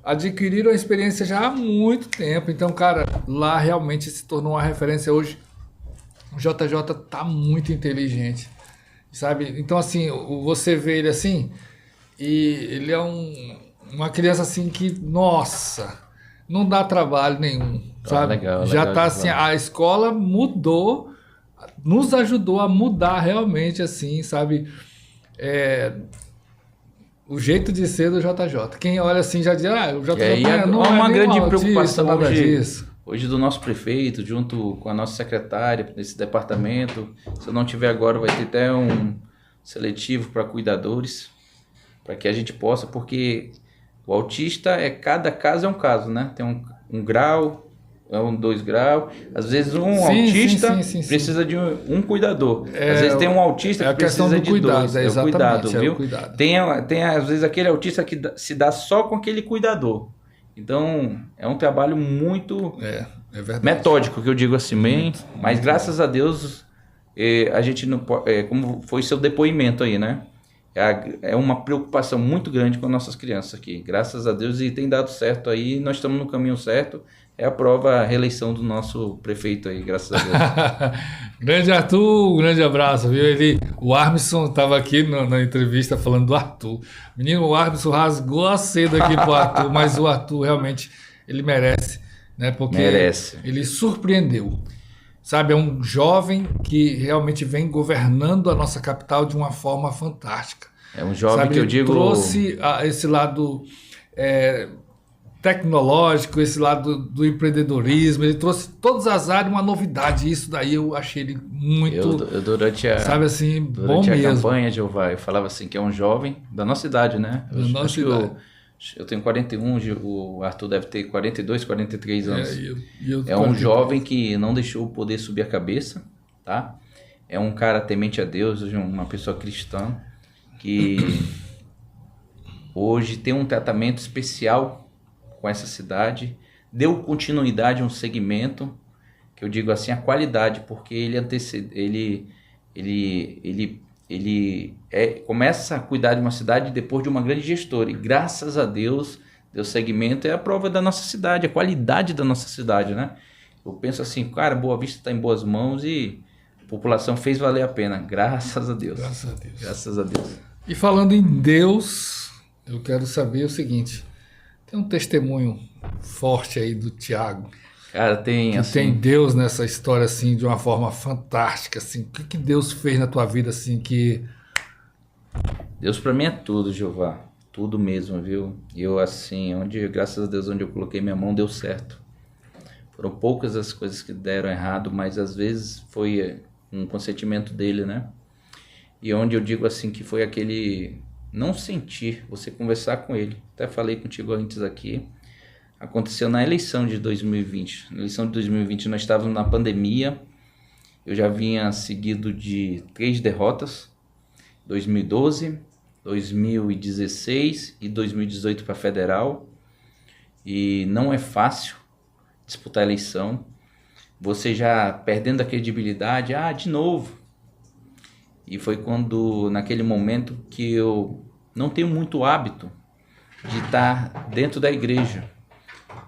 adquiriram a experiência já há muito tempo. Então, cara, lá realmente se tornou uma referência hoje. O JJ tá muito inteligente, sabe? Então, assim, você vê ele assim, e ele é uma criança assim que, nossa, não dá trabalho nenhum, sabe? Legal, já legal, tá assim, a escola mudou, nos ajudou a mudar realmente, assim, sabe? O jeito de ser do JJ. Quem olha assim já diz, o JJ não é uma grande preocupação nada disso. Hoje do nosso prefeito, junto com a nossa secretária desse departamento. Se eu não tiver agora, vai ter até um seletivo para cuidadores, para que a gente possa, porque o autista cada caso é um caso, né? Tem um grau, 2 graus. Às vezes autista precisa de um cuidador. Às vezes tem um autista que precisa de dois. É o cuidado, viu? Tem às vezes aquele autista que se dá só com aquele cuidador. Então, é um trabalho muito metódico, que eu digo assim, mas graças a Deus, a gente não como foi seu depoimento aí, né? É uma preocupação muito grande com as nossas crianças aqui, graças a Deus, e tem dado certo aí, nós estamos no caminho certo. É a prova, a reeleição do nosso prefeito aí, graças a Deus. Grande Arthur, um grande abraço, viu? O Armson estava aqui na entrevista falando do Arthur. Menino, o Armson rasgou a seda aqui pro Arthur, mas o Arthur realmente, ele merece, né? Porque ele surpreendeu. Sabe, é um jovem que realmente vem governando a nossa capital de uma forma fantástica. É um jovem, sabe, que eu digo... trouxe esse lado... tecnológico, esse lado do empreendedorismo, ele trouxe todas as áreas uma novidade, isso daí eu achei ele muito, durante a campanha, Jeová, eu falava assim, que é um jovem da nossa idade, né? Eu tenho 41, o Arthur deve ter 42, 43 anos. É um jovem que não deixou o poder subir a cabeça, tá? É um cara temente a Deus, uma pessoa cristã, que hoje tem um tratamento especial com essa cidade, deu continuidade a um segmento, que eu digo assim, a qualidade, porque ele começa a cuidar de uma cidade depois de uma grande gestora, e graças a Deus, deu segmento, é a prova da nossa cidade, a qualidade da nossa cidade, né? Eu penso assim, cara, Boa Vista está em boas mãos e a população fez valer a pena, graças a Deus. Graças a Deus. Graças a Deus. E falando em Deus, eu quero saber o seguinte, tem um testemunho forte aí do Tiago. Cara, tem assim, tem Deus nessa história assim de uma forma fantástica, assim. O que Deus fez na tua vida assim que Deus para mim é tudo, Jeová. Tudo mesmo, viu? Eu assim, graças a Deus, onde eu coloquei minha mão deu certo. Foram poucas as coisas que deram errado, mas às vezes foi um consentimento dele, né? E onde eu digo assim que foi aquele não sentir, você conversar com ele. Até falei contigo antes aqui. Aconteceu na eleição de 2020. Na eleição de 2020 nós estávamos na pandemia. Eu já vinha seguido de 3 derrotas. 2012, 2016 e 2018 para federal. E não é fácil disputar a eleição. Você já perdendo a credibilidade. De novo. E foi quando, naquele momento, que eu não tenho muito hábito de estar dentro da igreja.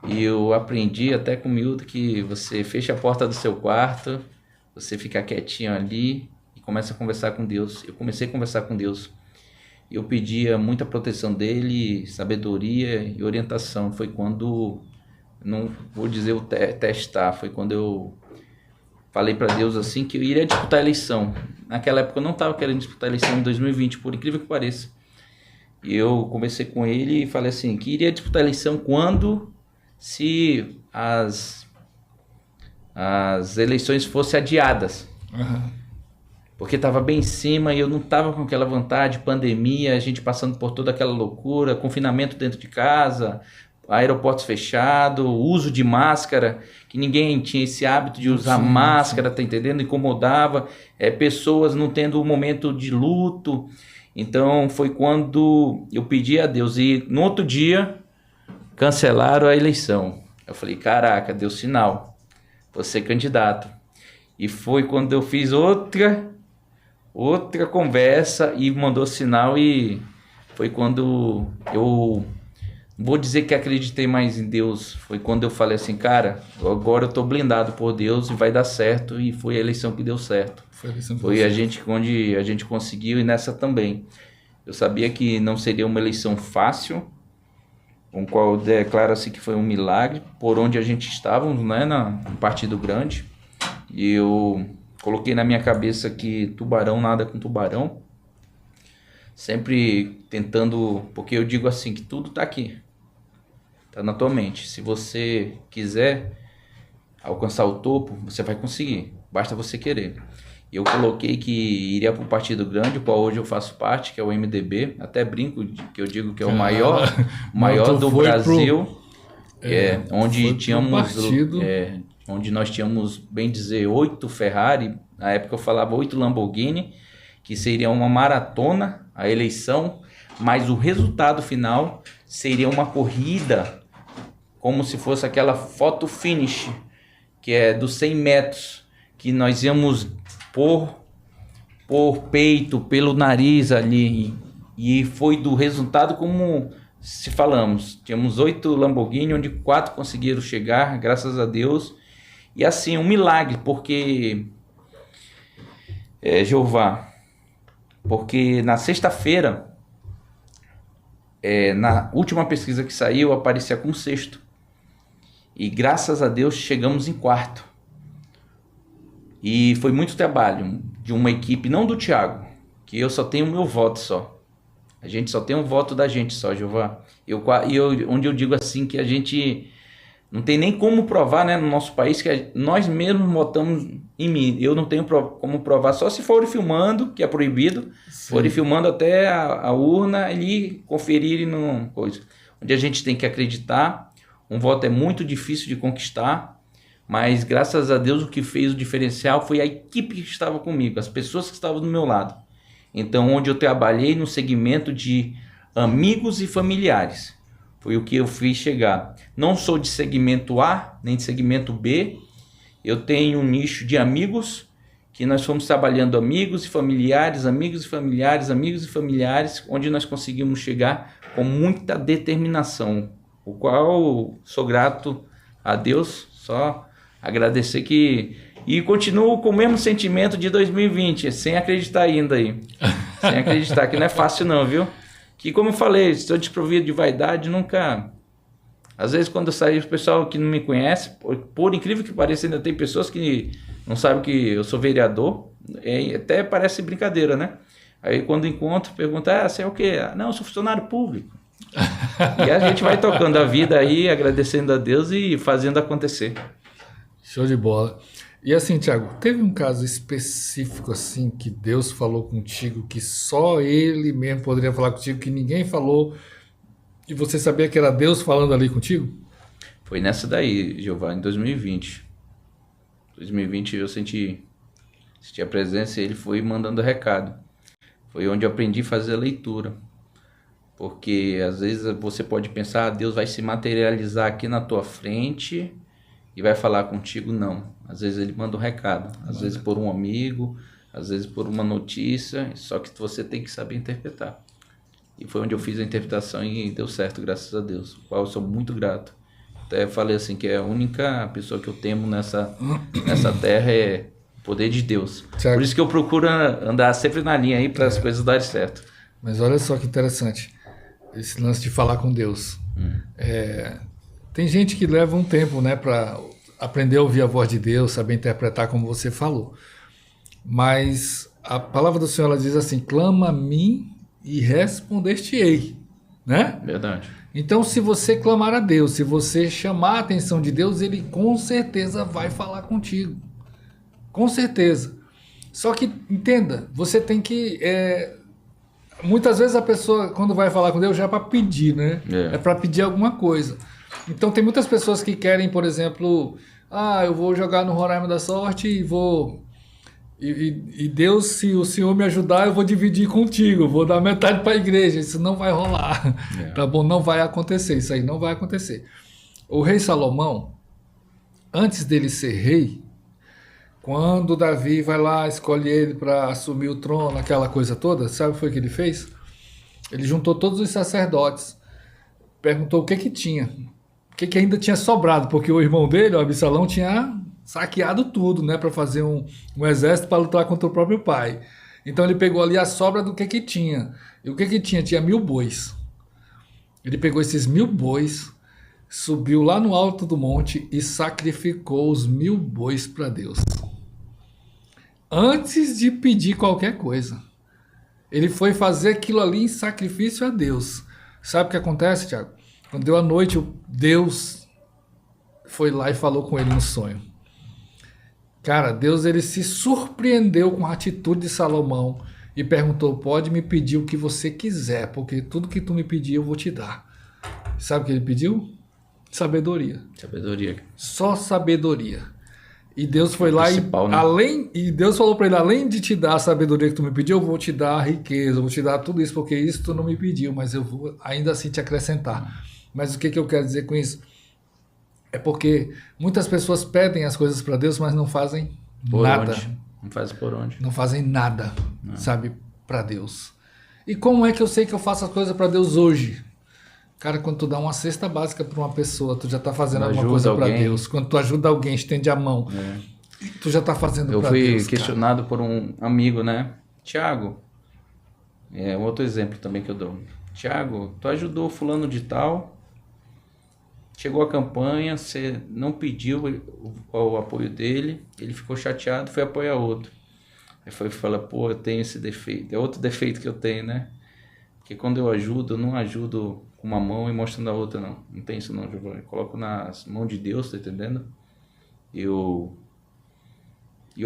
E eu aprendi até com o Milton que você fecha a porta do seu quarto, você fica quietinho ali e começa a conversar com Deus. Eu comecei a conversar com Deus. Eu pedia muita proteção dele, sabedoria e orientação. Foi quando, não vou dizer o testar, foi quando eu falei para Deus assim que eu iria disputar a eleição. Naquela época eu não estava querendo disputar a eleição em 2020, por incrível que pareça. E eu conversei com ele e falei assim, que iria disputar a eleição quando, se as eleições fossem adiadas. Porque estava bem em cima e eu não estava com aquela vontade, pandemia, a gente passando por toda aquela loucura, confinamento dentro de casa, aeroportos fechados, uso de máscara, que ninguém tinha esse hábito de usar máscara, tá entendendo? Incomodava, pessoas não tendo um momento de luto. Então foi quando eu pedi a Deus e no outro dia cancelaram a eleição. Eu falei, caraca, deu sinal, vou ser candidato. E foi quando eu fiz outra conversa e mandou sinal e foi quando eu vou dizer que acreditei mais em Deus. Foi quando eu falei assim, cara, agora eu tô blindado por Deus e vai dar certo. E foi a eleição que deu certo. Foi a gente onde a gente conseguiu e nessa também. Eu sabia que não seria uma eleição fácil, com qual declara-se que foi um milagre, por onde a gente estava, né, no partido grande. E eu coloquei na minha cabeça que tubarão nada com tubarão. Sempre tentando, porque eu digo assim, que tudo está aqui. Está na tua mente. Se você quiser alcançar o topo, você vai conseguir. Basta você querer. Eu coloquei que iria para o partido grande, o qual hoje eu faço parte, que é o MDB. Até brinco que eu digo que é o maior do Brasil. Onde tínhamos... onde nós tínhamos, bem dizer, 8 Ferrari, na época eu falava 8 Lamborghini, que seria uma maratona, a eleição, mas o resultado final seria uma corrida, como se fosse aquela foto finish, que é dos 100 metros, que nós íamos por peito, pelo nariz ali, e foi do resultado como se falamos, tínhamos 8 Lamborghini, onde 4 conseguiram chegar, graças a Deus. E assim, um milagre, porque, Jeová, porque na sexta-feira, na última pesquisa que saiu, aparecia com 6º. E graças a Deus chegamos em 4º. E foi muito trabalho de uma equipe, não do Thiago, que eu só tenho o meu voto só. A gente só tem um voto da gente só, Jeová. Onde eu digo assim que a gente... Não tem nem como provar, né, no nosso país, que nós mesmos votamos em mim. Eu não tenho como provar, só se forem filmando, que é proibido, forem filmando até a urna ali, conferirem no coisa. Onde a gente tem que acreditar. Um voto é muito difícil de conquistar, mas graças a Deus o que fez o diferencial foi a equipe que estava comigo, as pessoas que estavam do meu lado. Então, onde eu trabalhei no segmento de amigos e familiares. Foi o que eu fiz chegar. Não sou de segmento A, nem de segmento B. Eu tenho um nicho de amigos, que nós fomos trabalhando amigos e familiares, onde nós conseguimos chegar com muita determinação, o qual sou grato a Deus, só agradecer que... E continuo com o mesmo sentimento de 2020, sem acreditar ainda aí. Sem acreditar, que não é fácil não, viu? Que como eu falei, estou desprovido de vaidade, nunca... Às vezes quando eu saio, o pessoal que não me conhece, por incrível que pareça, ainda tem pessoas que não sabem que eu sou vereador, até parece brincadeira, né? Aí quando encontro, pergunta, você é o quê? Não, eu sou funcionário público. E a gente vai tocando a vida aí, agradecendo a Deus e fazendo acontecer. Show de bola. E assim, Thiago, teve um caso específico assim que Deus falou contigo, que só Ele mesmo poderia falar contigo, que ninguém falou, e você sabia que era Deus falando ali contigo? Foi nessa daí, Jeová, em 2020. 2020 eu senti a presença e Ele foi mandando recado. Foi onde eu aprendi a fazer a leitura. Porque às vezes você pode pensar, Deus vai se materializar aqui na tua frente e vai falar contigo, não. Às vezes ele manda um recado, às vezes por um amigo, às vezes por uma notícia, só que você tem que saber interpretar. E foi onde eu fiz a interpretação e deu certo, graças a Deus, o qual eu sou muito grato. Até falei assim, que é a única pessoa que eu temo nessa terra é o poder de Deus. Certo. Por isso que eu procuro andar sempre na linha aí para as coisas darem certo. Mas olha só que interessante, esse lance de falar com Deus. Tem gente que leva um tempo, né, para aprender a ouvir a voz de Deus, saber interpretar como você falou. Mas a palavra do Senhor ela diz assim, clama a mim e respondeste-ei. né? Verdade. Então, se você clamar a Deus, se você chamar a atenção de Deus, Ele com certeza vai falar contigo. Com certeza. Só que, entenda, você tem que... muitas vezes a pessoa, quando vai falar com Deus, já é para pedir, né? É para pedir alguma coisa. Então, tem muitas pessoas que querem, por exemplo... eu vou jogar no Roraima da Sorte e vou... E Deus, se o Senhor me ajudar, eu vou dividir contigo, vou dar metade para a igreja. Isso não vai rolar, tá bom? Não vai acontecer, isso aí não vai acontecer. O rei Salomão, antes dele ser rei, quando Davi vai lá, escolhe ele para assumir o trono, aquela coisa toda, sabe o que foi que ele fez? Ele juntou todos os sacerdotes, perguntou o que tinha, o que ainda tinha sobrado, porque o irmão dele, o Absalão, tinha... saqueado tudo, né, para fazer um exército para lutar contra o próprio pai. Então ele pegou ali a sobra do que tinha. E o que tinha? Tinha 1000 bois. Ele pegou esses 1000 bois, subiu lá no alto do monte e sacrificou os 1000 bois para Deus. Antes de pedir qualquer coisa. Ele foi fazer aquilo ali em sacrifício a Deus. Sabe o que acontece, Tiago? Quando deu a noite, Deus foi lá e falou com ele no sonho. Cara, Deus ele se surpreendeu com a atitude de Salomão e perguntou, pode me pedir o que você quiser, porque tudo que tu me pedir eu vou te dar. Sabe o que ele pediu? Sabedoria. Sabedoria. Só sabedoria. E Deus foi lá né? e Deus falou para ele, além de te dar a sabedoria que tu me pediu, eu vou te dar a riqueza, eu vou te dar tudo isso, porque isso tu não me pediu, mas eu vou ainda assim te acrescentar. Mas o que eu quero dizer com isso? É porque muitas pessoas pedem as coisas para Deus, mas não fazem nada. Não fazem por onde. Não fazem nada, sabe, para Deus. E como é que eu sei que eu faço as coisas para Deus hoje? Cara, quando tu dá uma cesta básica para uma pessoa, tu já tá fazendo alguma coisa para Deus. Quando tu ajuda alguém, estende a mão, tu já tá fazendo para Deus. Eu fui questionado por um amigo, né? Tiago, um outro exemplo também que eu dou. Tiago, tu ajudou fulano de tal... Chegou a campanha, você não pediu o apoio dele, ele ficou chateado, foi apoiar outro. Aí foi falar, pô, eu tenho esse defeito. É outro defeito que eu tenho, né? Porque quando eu ajudo, eu não ajudo com uma mão e mostrando a outra, não. Não tem isso não, Giovanni. Eu coloco nas mãos de Deus, tá entendendo? Eu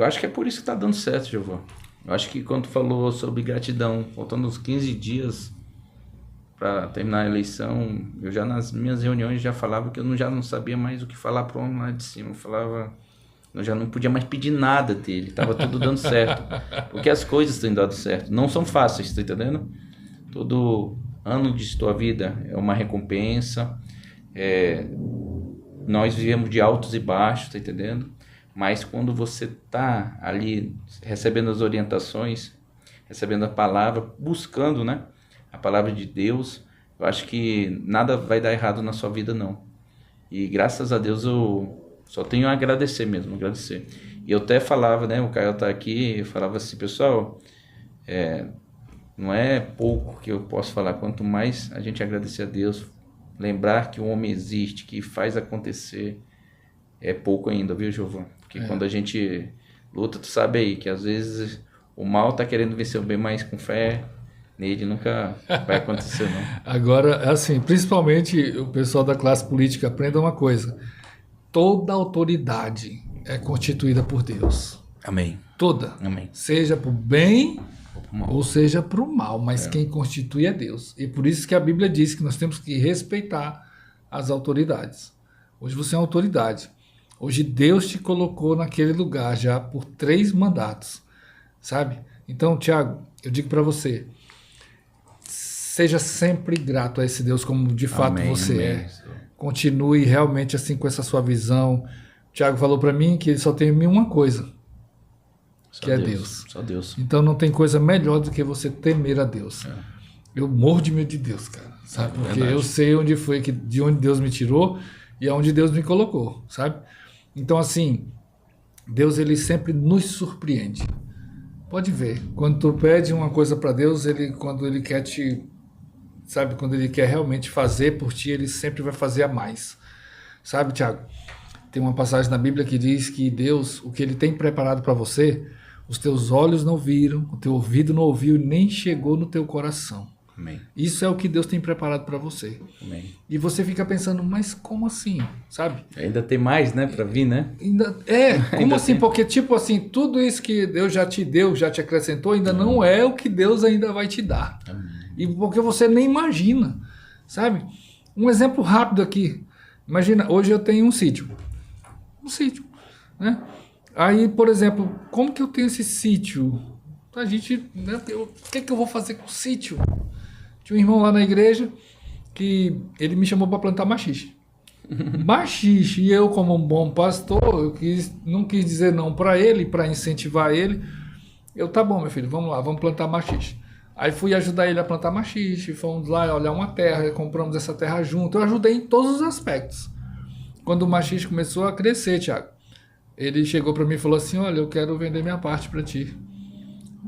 acho que é por isso que tá dando certo, Giovanni. Eu acho que quando tu falou sobre gratidão, faltando uns 15 dias... para terminar a eleição, eu já nas minhas reuniões já falava que eu já não sabia mais o que falar para o homem lá de cima. Eu já não podia mais pedir nada dele, estava tudo dando certo. Porque as coisas têm dado certo, não são fáceis, tá entendendo? Todo ano de tua vida é uma recompensa, nós vivemos de altos e baixos, tá entendendo? Mas quando você tá ali recebendo as orientações, recebendo a palavra, buscando, né? A palavra de Deus, eu acho que nada vai dar errado na sua vida, não. E graças a Deus eu só tenho a agradecer mesmo, agradecer. E eu até falava, né, o Caio tá aqui, eu falava assim, pessoal, não é pouco que eu posso falar, quanto mais a gente agradecer a Deus, lembrar que o homem existe, que faz acontecer, é pouco ainda, viu, Giovanni? Porque quando a gente luta, tu sabe aí, que às vezes o mal tá querendo vencer o bem, mas com fé... nele nunca vai acontecer, não. Agora, assim, principalmente o pessoal da classe política, aprenda uma coisa. Toda autoridade é constituída por Deus. Amém. Toda. Amém. Seja para o bem ou seja para o mal, mas quem constitui é Deus. E por isso que a Bíblia diz que nós temos que respeitar as autoridades. Hoje você é uma autoridade. Hoje Deus te colocou naquele lugar já por 3 mandatos, sabe? Então, Tiago, eu digo para você, seja sempre grato a esse Deus como de fato você é. Continue realmente assim com essa sua visão. O Tiago falou para mim que ele só tem uma coisa, que é Deus. Só Deus. Então não tem coisa melhor do que você temer a Deus. Eu morro de medo de Deus, cara. Sabe? Porque eu sei onde foi, de onde Deus me tirou e aonde Deus me colocou, sabe? Então assim, Deus ele sempre nos surpreende. Pode ver, quando tu pede uma coisa para Deus, quando ele quer te... Sabe, quando ele quer realmente fazer por ti, ele sempre vai fazer a mais. Sabe, Tiago? Tem uma passagem na Bíblia que diz que Deus, o que ele tem preparado para você, os teus olhos não viram, o teu ouvido não ouviu, nem chegou no teu coração. Amém. Isso é o que Deus tem preparado para você. Amém. E você fica pensando, mas como assim? Sabe? Ainda tem mais, né, para vir, né? Como Ainda assim? tem. Porque, tipo assim, tudo isso que Deus já te deu, já te acrescentou, ainda não é o que Deus ainda vai te dar. Amém. E porque você nem imagina, sabe? Um exemplo rápido aqui. Imagina, hoje eu tenho um sítio. Um sítio, né? Aí, por exemplo, como que eu tenho esse sítio? A gente, né, o que eu vou fazer com o sítio? Tinha um irmão lá na igreja que ele me chamou para plantar maxixe. Maxixe. E eu, como um bom pastor, não quis dizer não para ele, para incentivar ele. Tá bom, meu filho, vamos lá, vamos plantar maxixe. Aí fui ajudar ele a plantar maxixe, fomos lá olhar uma terra, compramos essa terra junto. Eu ajudei em todos os aspectos. Quando o maxixe começou a crescer, Thiago, ele chegou para mim e falou assim, olha, eu quero vender minha parte para ti.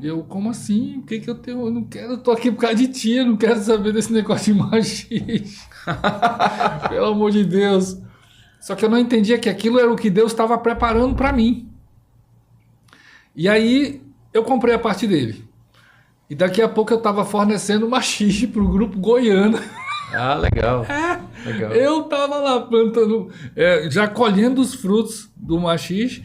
Eu, como assim? O que eu tenho? Eu não quero, eu tô aqui por causa de ti, eu não quero saber desse negócio de maxixe. Pelo amor de Deus. Só que eu não entendia que aquilo era o que Deus estava preparando para mim. E aí eu comprei a parte dele. E daqui a pouco eu estava fornecendo maxixe para o grupo goiano. Ah, legal. Legal. Eu estava lá plantando, já colhendo os frutos do maxixe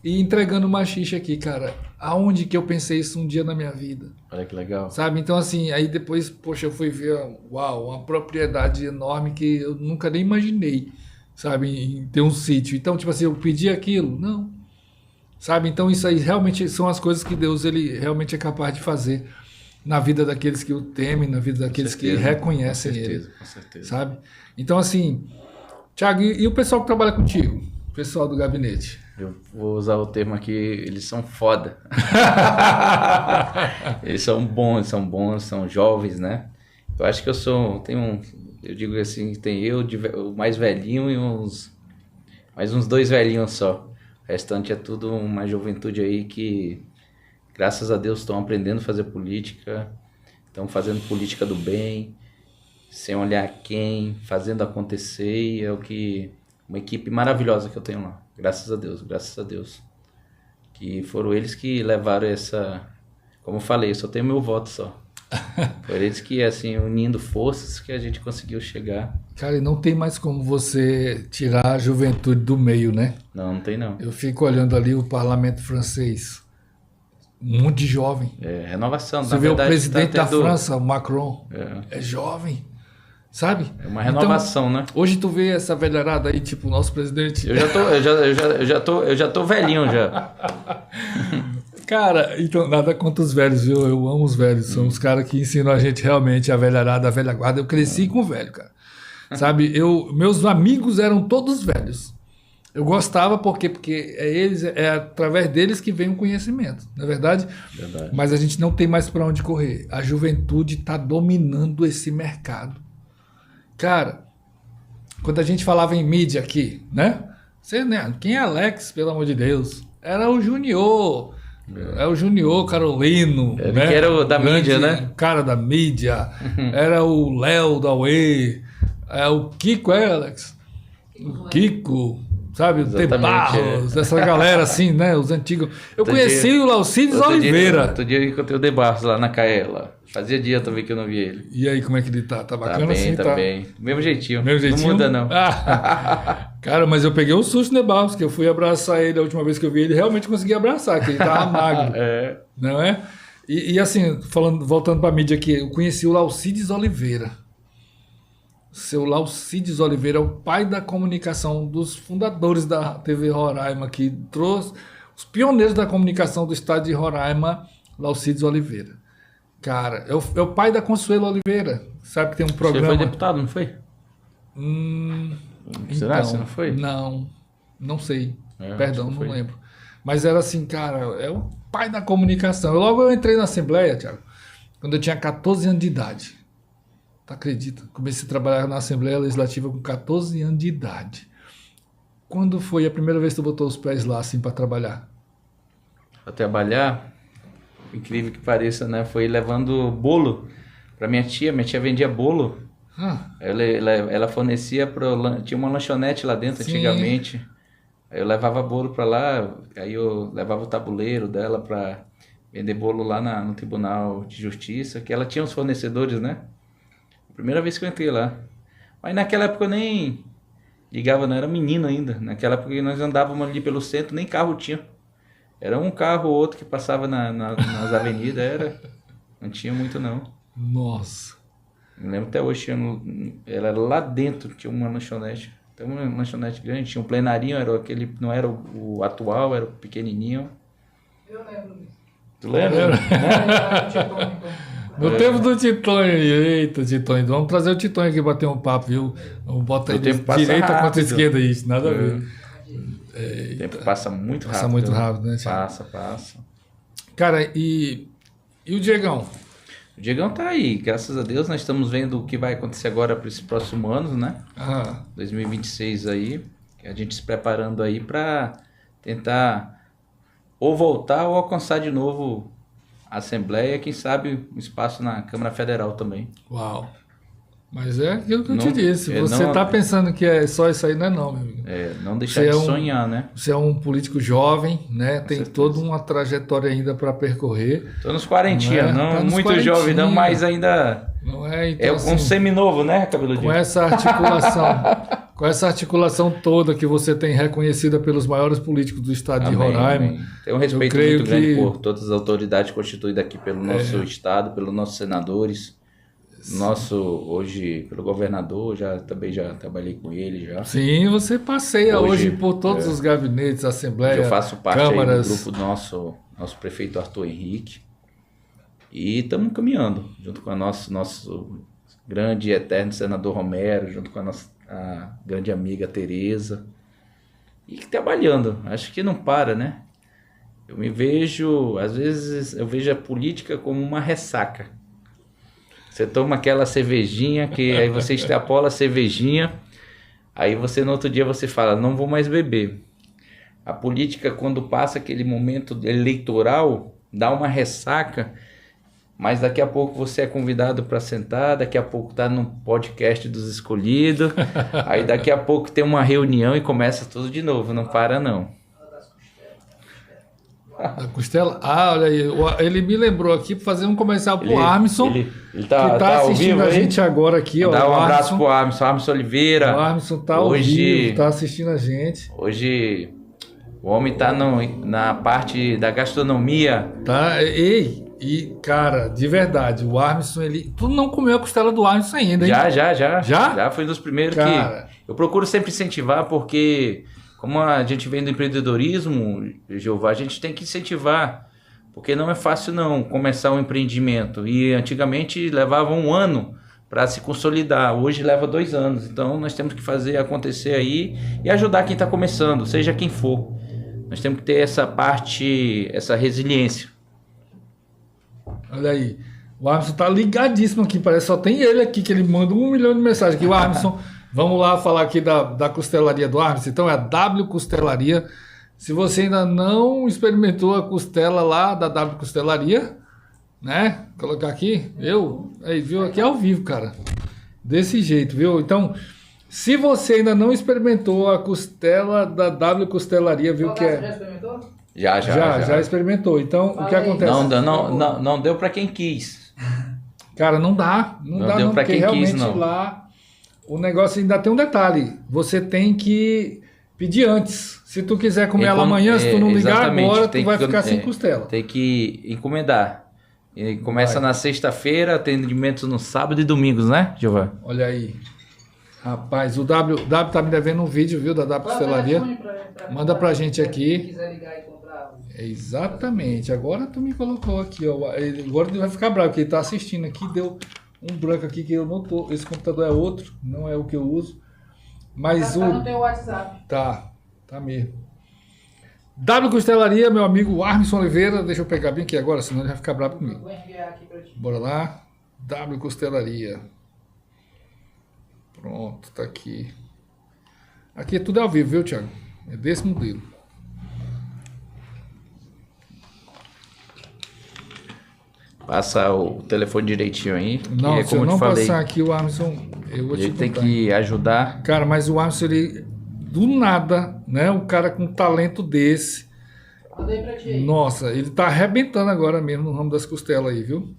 e entregando maxixe aqui, cara. Aonde que eu pensei isso um dia na minha vida? Olha que legal. Sabe? Então, assim, aí depois, poxa, eu fui ver, uau, uma propriedade enorme que eu nunca nem imaginei, sabe? Em ter um sítio. Então, tipo assim, eu pedi aquilo? Não. Sabe? Então, isso aí realmente são as coisas que Deus, ele realmente é capaz de fazer na vida daqueles que o temem, na vida daqueles que reconhecem ele. Com certeza. Sabe? Então, assim, Thiago, e o pessoal que trabalha contigo? O pessoal do gabinete? Eu vou usar o termo aqui, eles são foda. Eles são bons, são jovens, né? Eu acho que eu digo assim, tem eu, o mais velhinho e mais uns 2 velhinhos só. O restante é tudo uma juventude aí que, graças a Deus, estão aprendendo a fazer política, estão fazendo política do bem, sem olhar quem, fazendo acontecer, e é uma equipe maravilhosa que eu tenho lá. Graças a Deus. Que foram eles que levaram como eu falei, eu só tenho meu voto só. Foram eles que, assim, unindo forças que a gente conseguiu chegar. Cara, e não tem mais como você tirar a juventude do meio, né? Não tem não. Eu fico olhando ali o parlamento francês, um monte de jovem. É renovação. Você vê o presidente da França, o Macron, é jovem, sabe? É uma renovação, então, né? Hoje tu vê essa velharada aí, tipo o nosso presidente. Eu já tô velhinho já. Cara, então nada contra os velhos, viu? Eu amo os velhos. São os caras que ensinam a gente realmente a velharada, a velha guarda. Eu cresci com o velho, cara. Sabe? Meus amigos eram todos velhos. Eu gostava porque é através deles que vem o conhecimento, não é verdade? Verdade. Mas a gente não tem mais para onde correr. A juventude está dominando esse mercado. Cara, quando a gente falava em mídia aqui, né? Quem é Alex, pelo amor de Deus? Era o Junior. É o Junior Carolino. Ele né? que era o da mídia, né? Cara da mídia. Era o Léo da Uê. O Kiko, Alex? O Kiko. Sabe, o T. Barros, essa galera assim, né? Os antigos. Eu conheci o Laucides Oliveira. Outro dia eu encontrei o De Barros lá na Caela. Fazia dia também que eu não vi ele. E aí, como é que ele tá? Tá bacana tá bem, assim? Tá bem. Mesmo jeitinho. Não muda, não. Cara, mas eu peguei um susto no De Barros, que eu fui abraçar ele a última vez que eu vi ele, realmente consegui abraçar, que ele tava magro. Não é? E assim, voltando pra mídia aqui, eu conheci o Laucides Oliveira. Seu Laucides Oliveira é o pai da comunicação, dos fundadores da TV Roraima, que trouxe os pioneiros da comunicação do estado de Roraima, Laucides Oliveira. Cara, é o pai da Consuelo Oliveira. Sabe que tem um programa... Você foi deputado, não foi? Será que você não foi? Não sei. Perdão, não lembro. Mas era assim, cara, é o pai da comunicação. Eu entrei na Assembleia, Thiago, quando eu tinha 14 anos de idade. Tu acredita? Comecei a trabalhar na Assembleia Legislativa com 14 anos de idade. Quando foi a primeira vez que tu botou os pés lá, assim, para trabalhar? Para trabalhar, incrível que pareça, né? Foi levando bolo para minha tia. Minha tia vendia bolo. Ela fornecia tinha uma lanchonete lá dentro. Sim. Antigamente. Aí eu levava bolo para lá, aí eu levava o tabuleiro dela para vender bolo lá no Tribunal de Justiça, que ela tinha uns fornecedores, né? Primeira vez que eu entrei lá. Mas naquela época eu nem ligava, não era menino ainda. Naquela época que nós andávamos ali pelo centro, nem carro tinha. Era um carro ou outro que passava nas avenidas, não tinha muito não. Nossa. Eu lembro até hoje, ela era lá dentro, tinha uma lanchonete. Tem uma lanchonete grande, tinha um plenarinho, não era o atual, era o pequenininho. Eu lembro disso. Tu lembra? No tempo do Titonho, eita, Titonho, vamos trazer o Titonho aqui bater um papo, viu? Vamos botar ele direita rápido. contra a esquerda, isso, nada a ver. O tempo passa muito rápido. Passa muito rápido, né, Thiago? Passa. Cara, e o Diegão? O Diegão tá aí, graças a Deus, nós estamos vendo o que vai acontecer agora para esses próximos anos, né? 2026 aí, a gente se preparando aí para tentar ou voltar ou alcançar de novo a Assembleia, quem sabe um espaço na Câmara Federal também. Uau! Mas é aquilo que eu te disse, você tá pensando que é só isso aí, não é não, meu amigo. Não deixar de sonhar, né? Você é um político jovem, né? Tem toda uma trajetória ainda para percorrer. Tô nos quarentinha, não muito jovem não, mas ainda não é, então, um assim, seminovo, né, cabeludinho? Com essa articulação toda que você tem reconhecida pelos maiores políticos do estado de Roraima. Tenho um respeito muito grande por todas as autoridades constituídas aqui pelo nosso estado, pelos nossos senadores. Hoje, pelo governador, também já trabalhei com ele já. Sim, você passeia hoje por todos os gabinetes, Assembleia, eu faço parte câmaras. Aí do grupo nosso prefeito Arthur Henrique. E estamos caminhando, junto com nosso grande e eterno senador Romero, junto com a grande amiga Tereza. E trabalhando, acho que não para, né? Às vezes eu vejo a política como uma ressaca. Você toma aquela cervejinha, que aí você extrapola a cervejinha, aí no outro dia você fala, não vou mais beber. A política, quando passa aquele momento eleitoral, dá uma ressaca, mas daqui a pouco você é convidado para sentar, daqui a pouco está no podcast dos escolhidos, aí daqui a pouco tem uma reunião e começa tudo de novo, não para não. Da costela? Olha aí, ele me lembrou aqui para fazer um comercial pro Armisson, ele tá, que tá assistindo a gente agora aqui. Dá um abraço pro Armisson Oliveira. O Armisson tá ao vivo, tá assistindo a gente. Hoje o homem tá na parte da gastronomia. Tá, cara, de verdade, o Armisson, tu não comeu a costela do Armisson ainda, hein? Já. Já? Já fui um dos primeiros, cara, que eu procuro sempre incentivar, porque como a gente vem do empreendedorismo, Jeová, a gente tem que incentivar, porque não é fácil não começar um empreendimento. E antigamente levava 1 ano para se consolidar, hoje leva 2 anos. Então nós temos que fazer acontecer aí e ajudar quem está começando, seja quem for. Nós temos que ter essa parte, essa resiliência. Olha aí, o Armisson tá ligadíssimo aqui, parece que só tem ele aqui, que ele manda 1 milhão de mensagens aqui. O Armisson... Vamos lá falar aqui da costelaria do Armisson. Então é a W Costelaria. Se você ainda não experimentou a costela lá da W Costelaria, né? Colocar aqui, viu? Aqui é ao vivo, cara. Desse jeito, viu? Então, se você ainda não experimentou a costela da W Costelaria, viu que é... Já experimentou? Já experimentou. Então, o que acontece? Não deu para quem quis. Cara, não dá. Não deu para quem quis, não. Lá o negócio ainda tem um detalhe. Você tem que pedir antes. Se tu quiser comer ela amanhã, se tu não ligar agora, tu vai ficar sem costela. Tem que encomendar. E começa na sexta-feira, atendimentos no sábado e domingos, né, Giovanni? Olha aí. Rapaz, o W tá me devendo um vídeo, viu, da W Costelaria. Manda pra gente aqui. Se quiser ligar e comprar. Exatamente. Agora tu me colocou aqui, ó. Agora tu vai ficar bravo, porque ele tá assistindo aqui, deu um branco aqui que eu não tô. Esse computador é outro, não é o que eu uso. Mas tá no teu WhatsApp. Tá mesmo. W Costelaria, meu amigo Armisson Oliveira. Deixa eu pegar bem aqui agora, senão ele vai ficar bravo comigo. Vou enviar aqui pra ti. Bora lá. W Costelaria. Pronto, tá aqui. Aqui é tudo ao vivo, viu, Thiago? É desse modelo. Passa o telefone direitinho aí. Não, se eu não passar aqui o Armisson, eu vou te contar. Ele tem que ajudar. Cara, mas o Armisson, ele, do nada, né? Um cara com um talento desse, Mandei pra ti aí. Nossa, ele tá arrebentando agora mesmo no ramo das costelas aí, viu?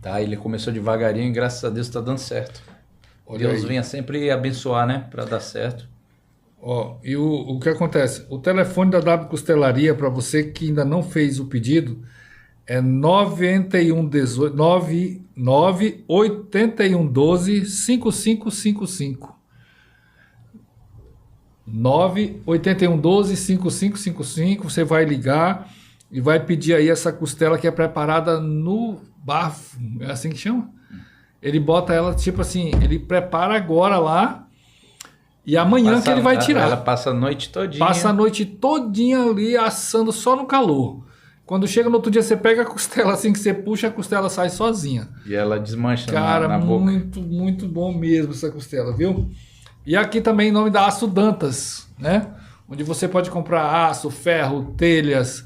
Tá, ele começou devagarinho e graças a Deus tá dando certo. Olha Deus aí. venha sempre abençoar, né? Pra dar certo. Ó, e o que acontece? O telefone da W Costelaria, para você que ainda não fez o pedido, é 98112-5555. 98112-5555. Você vai ligar e vai pedir aí essa costela que é preparada no bafo. É assim que chama? Ele bota ela, tipo assim, ele prepara agora lá e amanhã que ele vai tirar. Ela passa a noite todinha. Passa a noite todinha ali assando só no calor. Quando chega no outro dia, você pega a costela assim que você puxa, a costela sai sozinha. E ela desmancha Cara, na boca. muito, muito bom mesmo essa costela, viu? E aqui também em nome da Aço Dantas, né? Onde você pode comprar aço, ferro, telhas.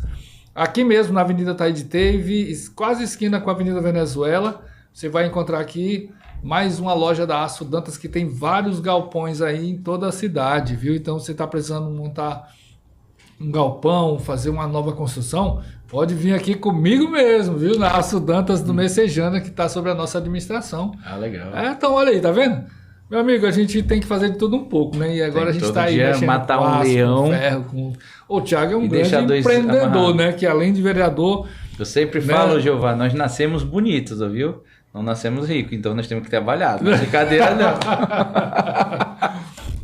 Aqui mesmo na Avenida Taíde Teve, quase esquina com a Avenida Venezuela, você vai encontrar aqui mais uma loja da Aço Dantas que tem vários galpões aí em toda a cidade, viu? Então você está precisando montar um galpão, fazer uma nova construção, pode vir aqui comigo mesmo, viu? Na Aço Dantas do Messejana, que está sobre a nossa administração. Ah, legal. Então olha aí, tá vendo? Meu amigo, a gente tem que fazer de tudo um pouco, né? E agora a gente está aí mexendo matar com um aço, leão. com ferro, com... O Thiago é um E grande deixar dois empreendedor, amarrados. né? Que além de vereador... Eu sempre Né? falo, Jeová, nós nascemos bonitos, ouviu? Não nascemos ricos, então nós temos que trabalhar. Não é brincadeira, não.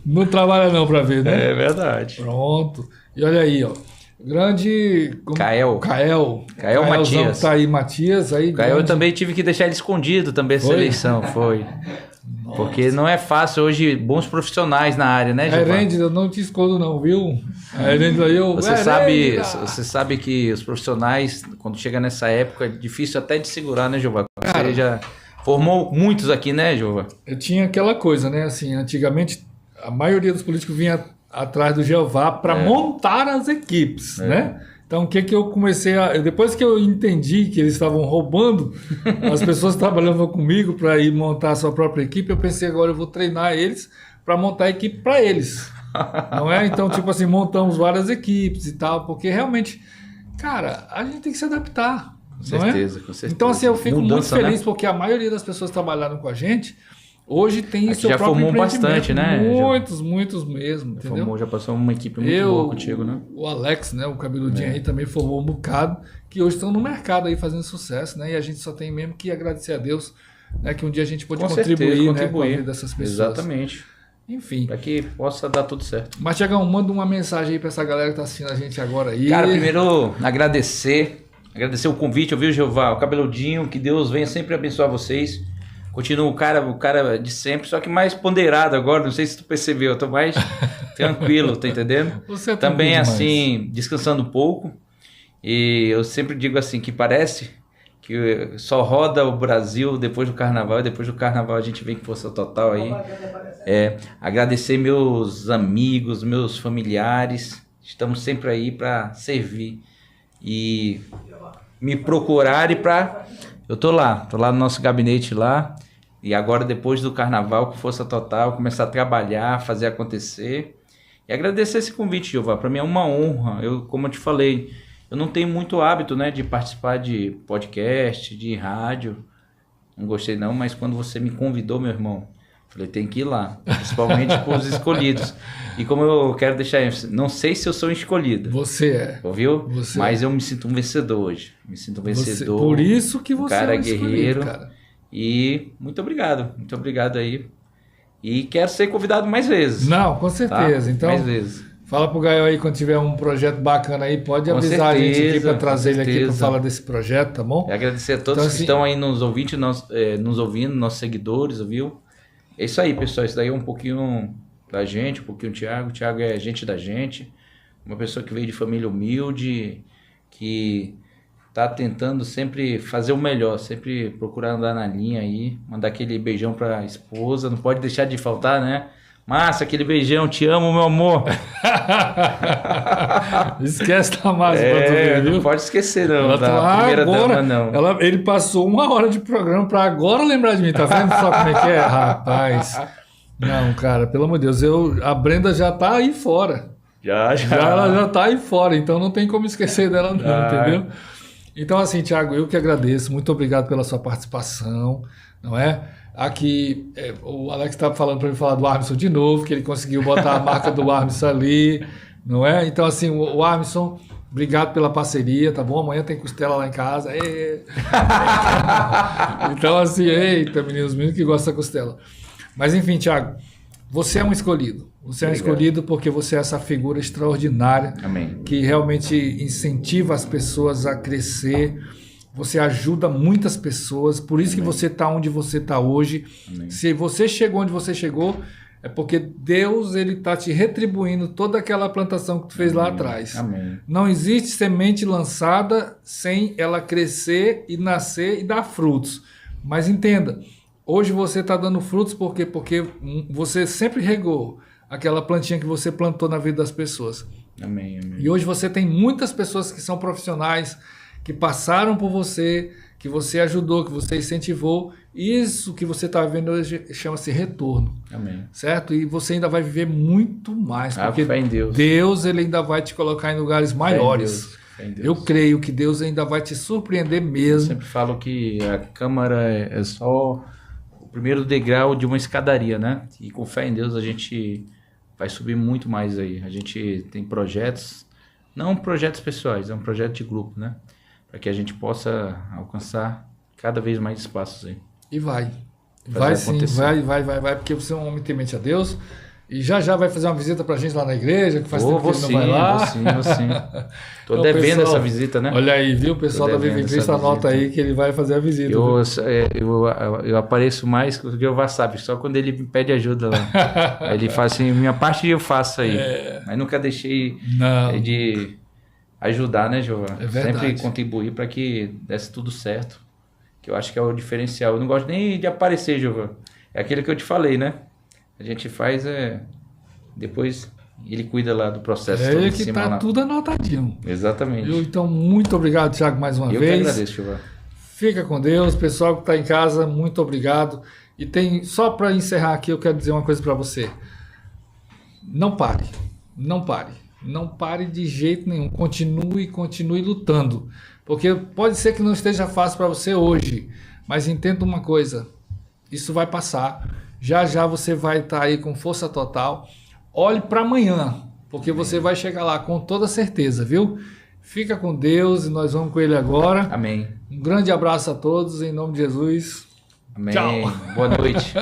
Não trabalha não pra ver, né? É verdade. Pronto. E olha aí, ó. Grande... Kael. Kaelzão Matias. Tá aí, Matias. Aí, Caio, eu grande- também tive que deixar ele escondido também essa Foi? eleição, foi. Porque não é fácil hoje, bons profissionais na área, né, A Jeová? Herêndida, eu não te escondo não, viu? A Herêndida aí, eu... Você sabe que os profissionais, quando chega nessa época, é difícil até de segurar, né, Jeová? Cara. Você já formou muitos aqui, né, Jeová? Eu tinha aquela coisa, né? Assim, antigamente a maioria dos políticos vinha atrás do Jeová para montar as equipes, né? Então, o que que eu comecei a... Depois que eu entendi que eles estavam roubando as pessoas que trabalhavam comigo para ir montar a sua própria equipe, eu pensei, agora eu vou treinar eles para montar a equipe para eles. Não é? Então, tipo assim, montamos várias equipes e tal, porque realmente, cara, a gente tem que se adaptar. Com não é? certeza, com certeza. Então, assim, eu fico Mudança, muito feliz né? porque a maioria das pessoas que trabalharam com a gente hoje tem Aqui seu já próprio formou empreendimento. bastante, né? Muitos mesmo, entendeu? Já passou uma equipe muito boa contigo, né? O Alex, né, o cabeludinho aí também formou um bocado, que hoje estão no mercado aí fazendo sucesso, né? E a gente só tem mesmo que agradecer a Deus, né, que um dia a gente pôde Com contribuir, certeza, né, com a vida dessas pessoas. Exatamente. Enfim. Para que possa dar tudo certo. Mas, Tiagão, manda uma mensagem aí pra essa galera que tá assistindo a gente agora aí. Cara, primeiro agradecer o convite, ouviu, Jeová? O cabeludinho, que Deus venha sempre abençoar vocês. Continuo o cara de sempre, só que mais ponderado agora, não sei se tu percebeu, eu tô mais tranquilo, tá entendendo? Você é Também tranquilo assim, descansando um pouco. E eu sempre digo assim, que parece que só roda o Brasil depois do carnaval, e depois do carnaval a gente vem com força total aí. Agradecer meus amigos, meus familiares, estamos sempre aí para servir e me procurar eu tô lá no nosso gabinete lá, e agora depois do carnaval com força total, começar a trabalhar, fazer acontecer. E agradecer esse convite, Jeová, para mim é uma honra. Como eu te falei, eu não tenho muito hábito, né, de participar de podcast, de rádio. Não gostei não, mas quando você me convidou, meu irmão, falei, tem que ir lá, principalmente com os escolhidos. E como eu quero deixar, não sei se eu sou um escolhido. Você é. Ouviu? Você mas eu me sinto um vencedor hoje. Me sinto um vencedor. Por isso que você cara é um escolhido, guerreiro. cara. E muito obrigado aí. E quero ser convidado mais vezes. Não, com certeza. Tá? Então, mais vezes. fala pro Gael aí quando tiver um projeto bacana aí, pode Com avisar a gente aqui certeza, para trazer ele com aqui para certeza. falar desse projeto, tá bom? E agradecer a todos Então, que assim- estão aí nos ouvindo, nossos seguidores, viu? É isso aí, pessoal. Isso daí é um pouquinho da gente, um pouquinho do Thiago. O Thiago é gente da gente. Uma pessoa que veio de família humilde, que tá tentando sempre fazer o melhor, sempre procurar andar na linha aí, mandar aquele beijão pra esposa, não pode deixar de faltar, né? Márcia, aquele beijão, te amo, meu amor. Esquece da Márcia pra tu ver, viu? Não pode esquecer não, Ela da tá primeira agora, dama não. ele passou 1 hora de programa pra agora lembrar de mim, tá vendo só como é que é, rapaz? Não, cara, pelo amor de Deus, a Brenda já tá aí fora. Ela já tá aí fora, então não tem como esquecer dela não, entendeu? Então assim, Thiago, eu que agradeço, muito obrigado pela sua participação, não é? Aqui, o Alex estava falando para mim falar do Armson de novo, que ele conseguiu botar a marca do Armson ali, não é? Então assim, o Armson, obrigado pela parceria, tá bom? Amanhã tem costela lá em casa. Então assim, eita, meninos que gostam da costela. Mas enfim, Thiago, você é um escolhido. Você é um escolhido porque você é essa figura extraordinária. Amém. Que realmente incentiva as pessoas a crescer. Você ajuda muitas pessoas, por isso que você está onde você está hoje. Amém. Se você chegou onde você chegou, é porque Deus ele está te retribuindo toda aquela plantação que tu fez lá atrás. Amém. Não existe semente lançada sem ela crescer e nascer e dar frutos. Mas entenda, hoje você está dando frutos porque você sempre regou aquela plantinha que você plantou na vida das pessoas. Amém. E hoje você tem muitas pessoas que são profissionais, que passaram por você, que você ajudou, que você incentivou. Isso que você está vendo hoje chama-se retorno. Amém. Certo? E você ainda vai viver muito mais. Porque fé em Deus. Deus ele ainda vai te colocar em lugares maiores. Fé em Deus. Eu creio que Deus ainda vai te surpreender Eu mesmo. sempre falo que a Câmara é só o primeiro degrau de uma escadaria, né? E com fé em Deus a gente vai subir muito mais aí. A gente tem projetos, não projetos pessoais, é um projeto de grupo, né? Para que a gente possa alcançar cada vez mais espaços aí. E vai. Fazer Vai sim, acontecer. vai, porque você é um homem temente a Deus. E já vai fazer uma visita pra gente lá na igreja, que faz tempo que Vou ele não sim, vai lá. vou sim. Tô Então, devendo pessoal, essa visita, né? Olha aí, viu? O pessoal Tô da Viva em devendo Cristo essa anota visita. aí que ele vai fazer a visita. Eu apareço mais do que o Wasabi, só quando ele me pede ajuda lá. Aí ele fala assim, minha parte eu faço aí. Mas nunca deixei Não. de ajudar, né, Giovana? É verdade. Sempre contribuir para que desse tudo certo. Que eu acho que é o diferencial. Eu não gosto nem de aparecer, Giovana. É aquilo que eu te falei, né? A gente faz, depois ele cuida lá do processo. É todo ele em que cima tá lá. tudo anotadinho. Exatamente. Então, muito obrigado, Thiago, mais uma Eu vez. que agradeço, Giovana. Fica com Deus. Pessoal que está em casa, muito obrigado. E tem, só para encerrar aqui, eu quero dizer uma coisa para você. Não pare. Não pare. Não pare de jeito nenhum. Continue lutando. Porque pode ser que não esteja fácil para você hoje, mas entenda uma coisa, isso vai passar. Já você vai estar aí com força total. Olhe para amanhã, porque você vai chegar lá com toda certeza, viu? Fica com Deus e nós vamos com Ele agora. Amém. Um grande abraço a todos, em nome de Jesus. Amém. Tchau. Boa noite.